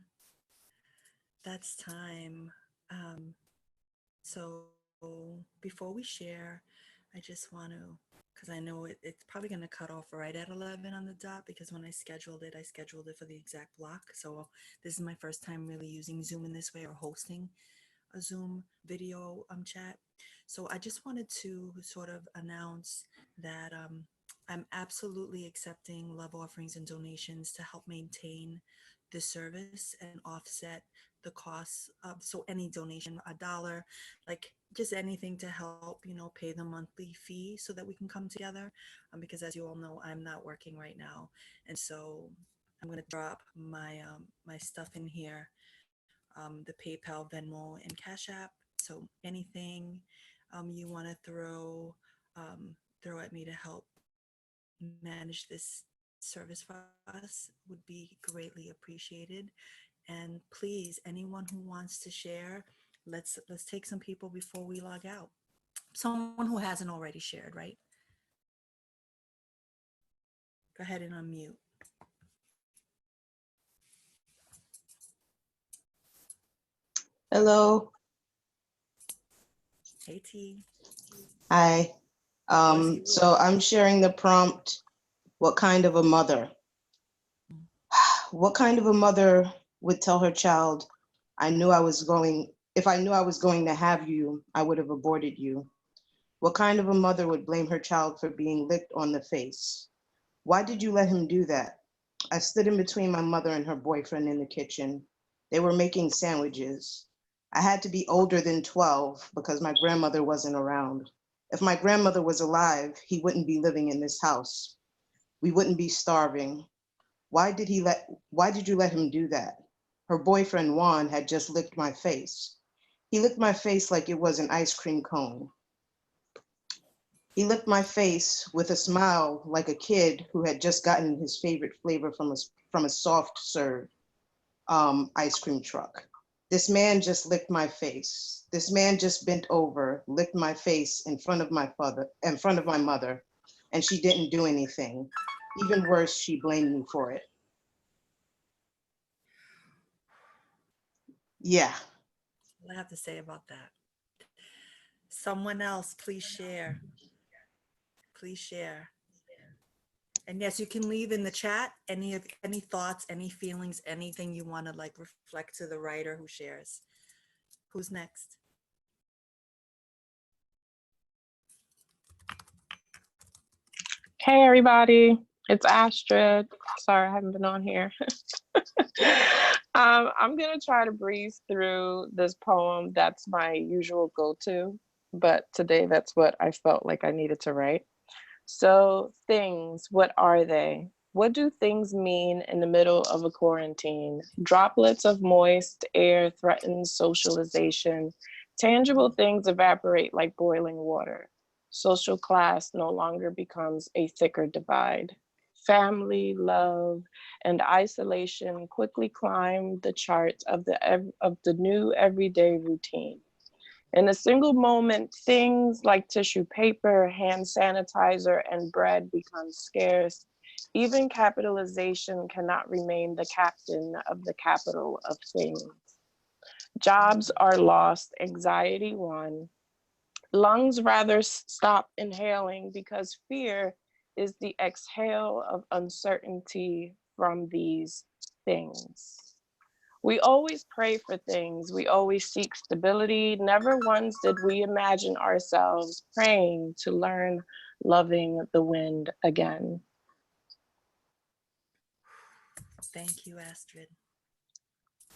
That's time. So before we share, I just want to, because I know it's probably going to cut off right at 11 on the dot, because when I scheduled it for the exact block. So this is my first time really using Zoom in this way, or hosting a Zoom video chat. So I just wanted to sort of announce that I'm absolutely accepting love offerings and donations to help maintain this service and offset the costs of, so any donation, $1, like just anything to help, pay the monthly fee so that we can come together. Because as you all know, I'm not working right now. And so I'm going to drop my stuff in here, the PayPal, Venmo, and Cash App. So anything you want to throw at me to help manage this service for us would be greatly appreciated. And please, anyone who wants to share, let's take some people before we log out. Someone who hasn't already shared, right? Go ahead and unmute. Hello. Hey T. Hi. So I'm sharing the prompt, what kind of a mother? What kind of a mother would tell her child, if I knew I was going to have you, I would have aborted you? What kind of a mother would blame her child for being licked on the face? Why did you let him do that? I stood in between my mother and her boyfriend in the kitchen. They were making sandwiches. I had to be older than 12 because my grandmother wasn't around. If my grandmother was alive, he wouldn't be living in this house. We wouldn't be starving. Why did you let him do that? Her boyfriend, Juan, had just licked my face. He licked my face like it was an ice cream cone. He licked my face with a smile like a kid who had just gotten his favorite flavor from a soft serve ice cream truck. This man just licked my face. This man just bent over, licked my face in front of my mother, and she didn't do anything. Even worse, she blamed me for it. Yeah. What I have to say about that. Someone else, please share. Please share. And yes, you can leave in the chat any thoughts, any feelings, anything you want to reflect to the writer who shares. Who's next? Hey everybody, it's Astrid. Sorry, I haven't been on here. I'm gonna try to breeze through this poem. That's my usual go-to, but today that's what I felt like I needed to write. So things, what are they? What do things mean in the middle of a quarantine? Droplets of moist air threaten socialization. Tangible things evaporate like boiling water. Social class no longer becomes a thicker divide. Family, love, and isolation quickly climb the charts of the new everyday routine. In a single moment, things like tissue paper, hand sanitizer, and bread become scarce. Even capitalization cannot remain the captain of the capital of things. Jobs are lost, anxiety won. Lungs rather stop inhaling because fear is the exhale of uncertainty from these things. We always pray for things. We always seek stability. Never once did we imagine ourselves praying to learn loving the wind again. Thank you, Astrid.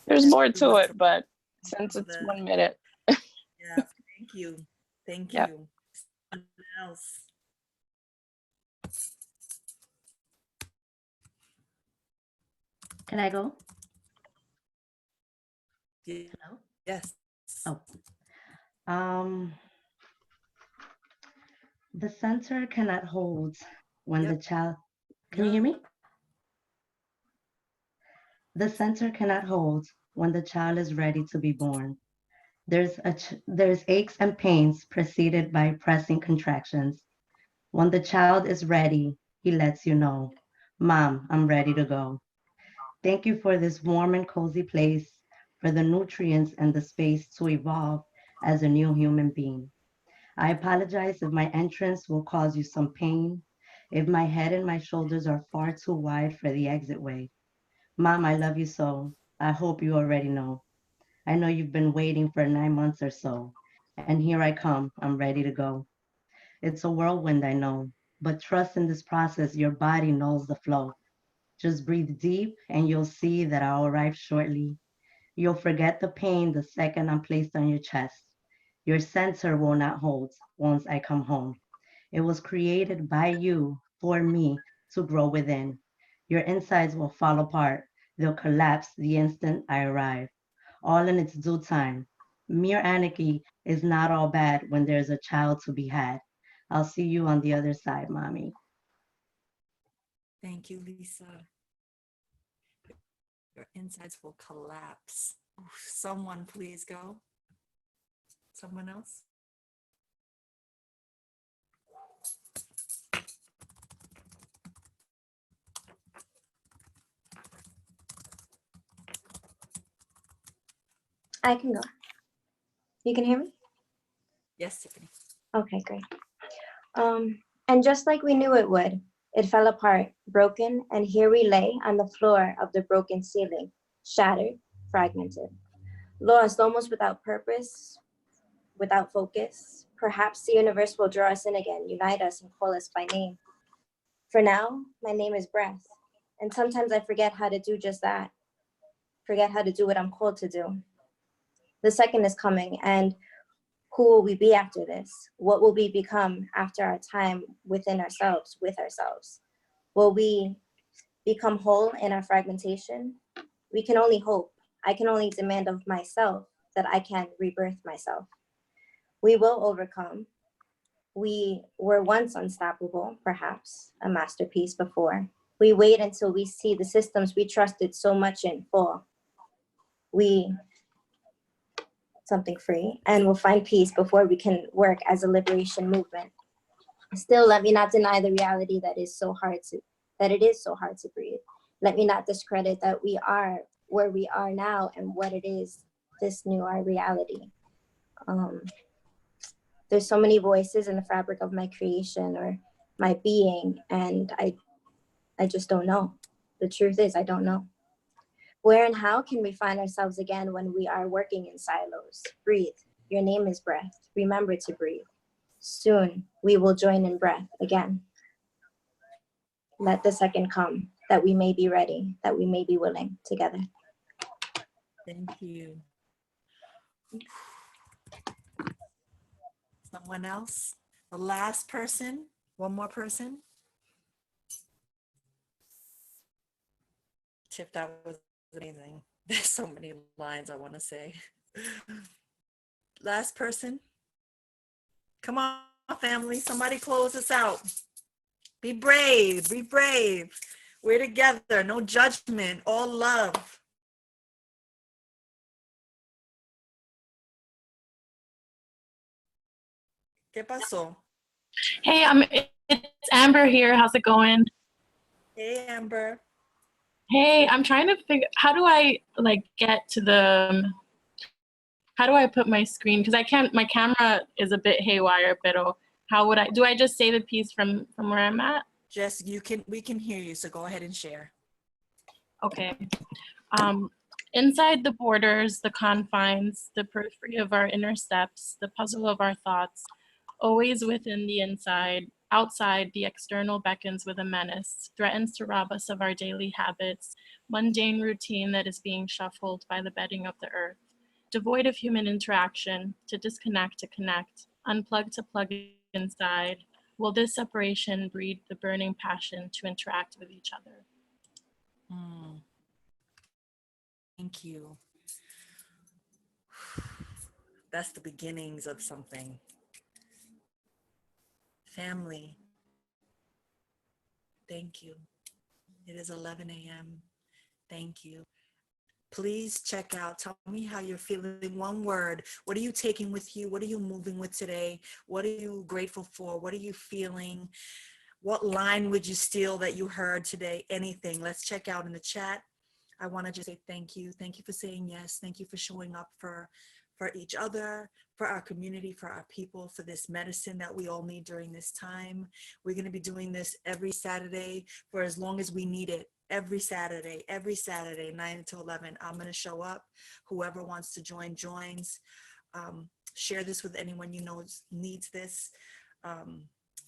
There's more to it, but since it's 1 minute. Yeah, thank you. Thank you. Yep. Someone else. Can I go? Hello? Yes. Oh. The center cannot hold when the child, can you hear me? The center cannot hold when the child is ready to be born. There's aches and pains preceded by pressing contractions. When the child is ready, he lets you know, Mom, I'm ready to go. Thank you for this warm and cozy place, for the nutrients and the space to evolve as a new human being. I apologize if my entrance will cause you some pain, if my head and my shoulders are far too wide for the exit way. Mom, I love you so. I hope you already know. I know you've been waiting for 9 months or so, and here I come. I'm ready to go. It's a whirlwind, I know, but trust in this process, your body knows the flow. Just breathe deep and you'll see that I'll arrive shortly. You'll forget the pain the second I'm placed on your chest. Your center will not hold once I come home. It was created by you for me to grow within. Your insides will fall apart. They'll collapse the instant I arrive, all in its due time. Mere anarchy is not all bad when there's a child to be had. I'll see you on the other side, mommy. Thank you, Lisa. Your insides will collapse. Oof, someone please go. Someone else? I can go. You can hear me? Yes, Tiffany. Okay, great. And just like we knew it would, it fell apart, broken, and here we lay on the floor of the broken ceiling, shattered, fragmented, lost almost without purpose, without focus. Perhaps the universe will draw us in again, unite us, and call us by name. For now, my name is Breath, and sometimes I forget how to do just that, forget how to do what I'm called to do. The second is coming, and who will we be after this? What will we become after our time within ourselves, with ourselves? Will we become whole in our fragmentation? We can only hope. I can only demand of myself that I can rebirth myself. We will overcome. We were once unstoppable, perhaps a masterpiece before. We wait until we see the systems we trusted so much in fall. We something free, and we'll find peace before we can work as a liberation movement. Still, let me not deny the reality that it is so hard to breathe. Let me not discredit that we are where we are now and what it is, this new our reality. There's so many voices in the fabric of my creation or my being, and I just don't know. The truth is, I don't know. Where and how can we find ourselves again when we are working in silos? Breathe. Your name is Breath. Remember to breathe. Soon we will join in breath again. Let the second come, that we may be ready, that we may be willing together. Thank you. Someone else? The last person? One more person? Chip, that was amazing. There's so many lines I want to say. Last person? Come on, family. Somebody close us out. Be brave. Be brave. We're together. No judgment. All love. ¿Qué pasó? Hey, it's Amber here. How's it going? Hey, Amber. Hey, I'm trying to figure, how do I get to how do I put my screen? Because I can't, my camera is a bit haywire, pero how would do I just say the piece from where I'm at? Just, we can hear you, so go ahead and share. Okay. Inside the borders, the confines, the periphery of our inner steps, the puzzle of our thoughts, always within the inside, outside the external beckons with a menace, threatens to rob us of our daily habits, mundane routine that is being shuffled by the bedding of the earth, devoid of human interaction, to disconnect to connect, unplug to plug inside. Will this separation breed the burning passion to interact with each other? Thank you. That's the beginnings of something. Family, thank you. It is 11 a.m. Thank you. Please check out, tell me how you're feeling. One word. What are you taking with you? What are you moving with today? What are you grateful for? What are you feeling? What line would you steal that you heard today? Anything. Let's check out in the chat. I want to just say thank you. Thank you for saying yes. Thank you for showing up for each other, for our community, for our people, for this medicine that we all need during this time. We're going to be doing this every Saturday for as long as we need it. Every Saturday, 9 to 11. I'm going to show up. Whoever wants to join, joins. Share this with anyone you know needs this.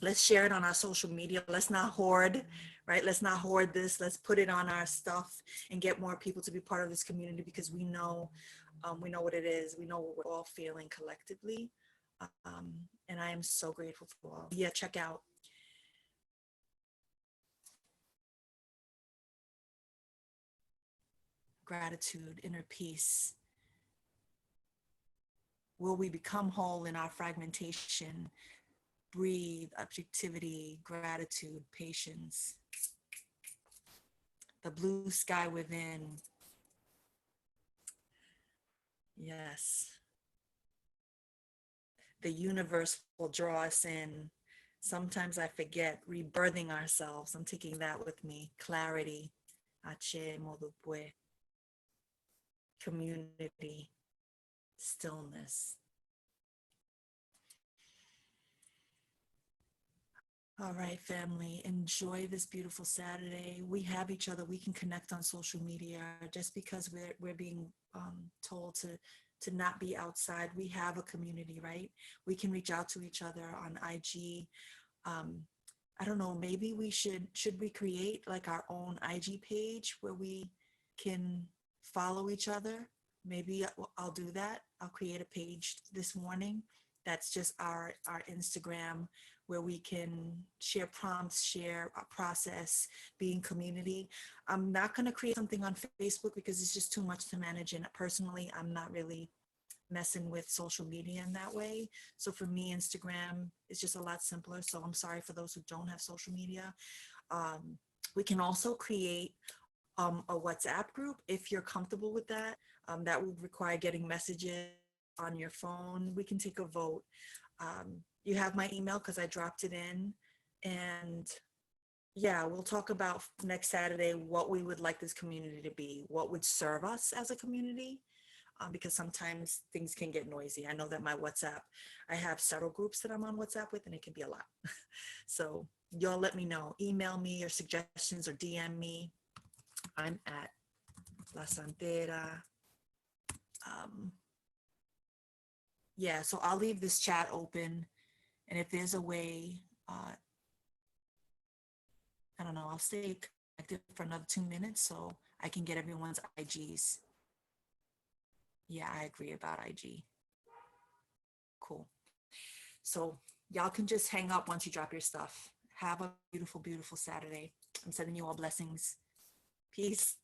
Let's share it on our social media. Let's not hoard, right? Let's not hoard this. Let's put it on our stuff and get more people to be part of this community, because we know what it is. We know what we're all feeling collectively. And I am so grateful for all. Yeah, check out. Gratitude, inner peace. Will we become whole in our fragmentation? Breathe, objectivity, gratitude, patience. The blue sky within. Yes. The universe will draw us in. Sometimes I forget, rebirthing ourselves. I'm taking that with me. Clarity. Ache modupue. Community. Stillness. All right, family, enjoy this beautiful Saturday. We have each other. We can connect on social media. Just because we're being told to not be outside, we have a community, right? We can reach out to each other on IG. I don't know, maybe we should we create like our own IG page where we can follow each other? Maybe I'll do that. I'll create a page this morning. That's just our Instagram, where we can share prompts, share a process, be in community. I'm not going to create something on Facebook because it's just too much to manage. And personally, I'm not really messing with social media in that way. So for me, Instagram is just a lot simpler. So I'm sorry for those who don't have social media. We can also create a WhatsApp group if you're comfortable with that. That would require getting messages on your phone. We can take a vote. You have my email because I dropped it in. And yeah, we'll talk about next Saturday what we would like this community to be, what would serve us as a community, because sometimes things can get noisy. I know that my WhatsApp, I have several groups that I'm on WhatsApp with, and it can be a lot. So y'all let me know. Email me your suggestions or DM me. I'm at La Santera. Yeah, so I'll leave this chat open. And if there's a way, I don't know, I'll stay connected for another 2 minutes so I can get everyone's IGs. Yeah, I agree about IG. Cool. So y'all can just hang up once you drop your stuff. Have a beautiful, beautiful Saturday. I'm sending you all blessings. Peace.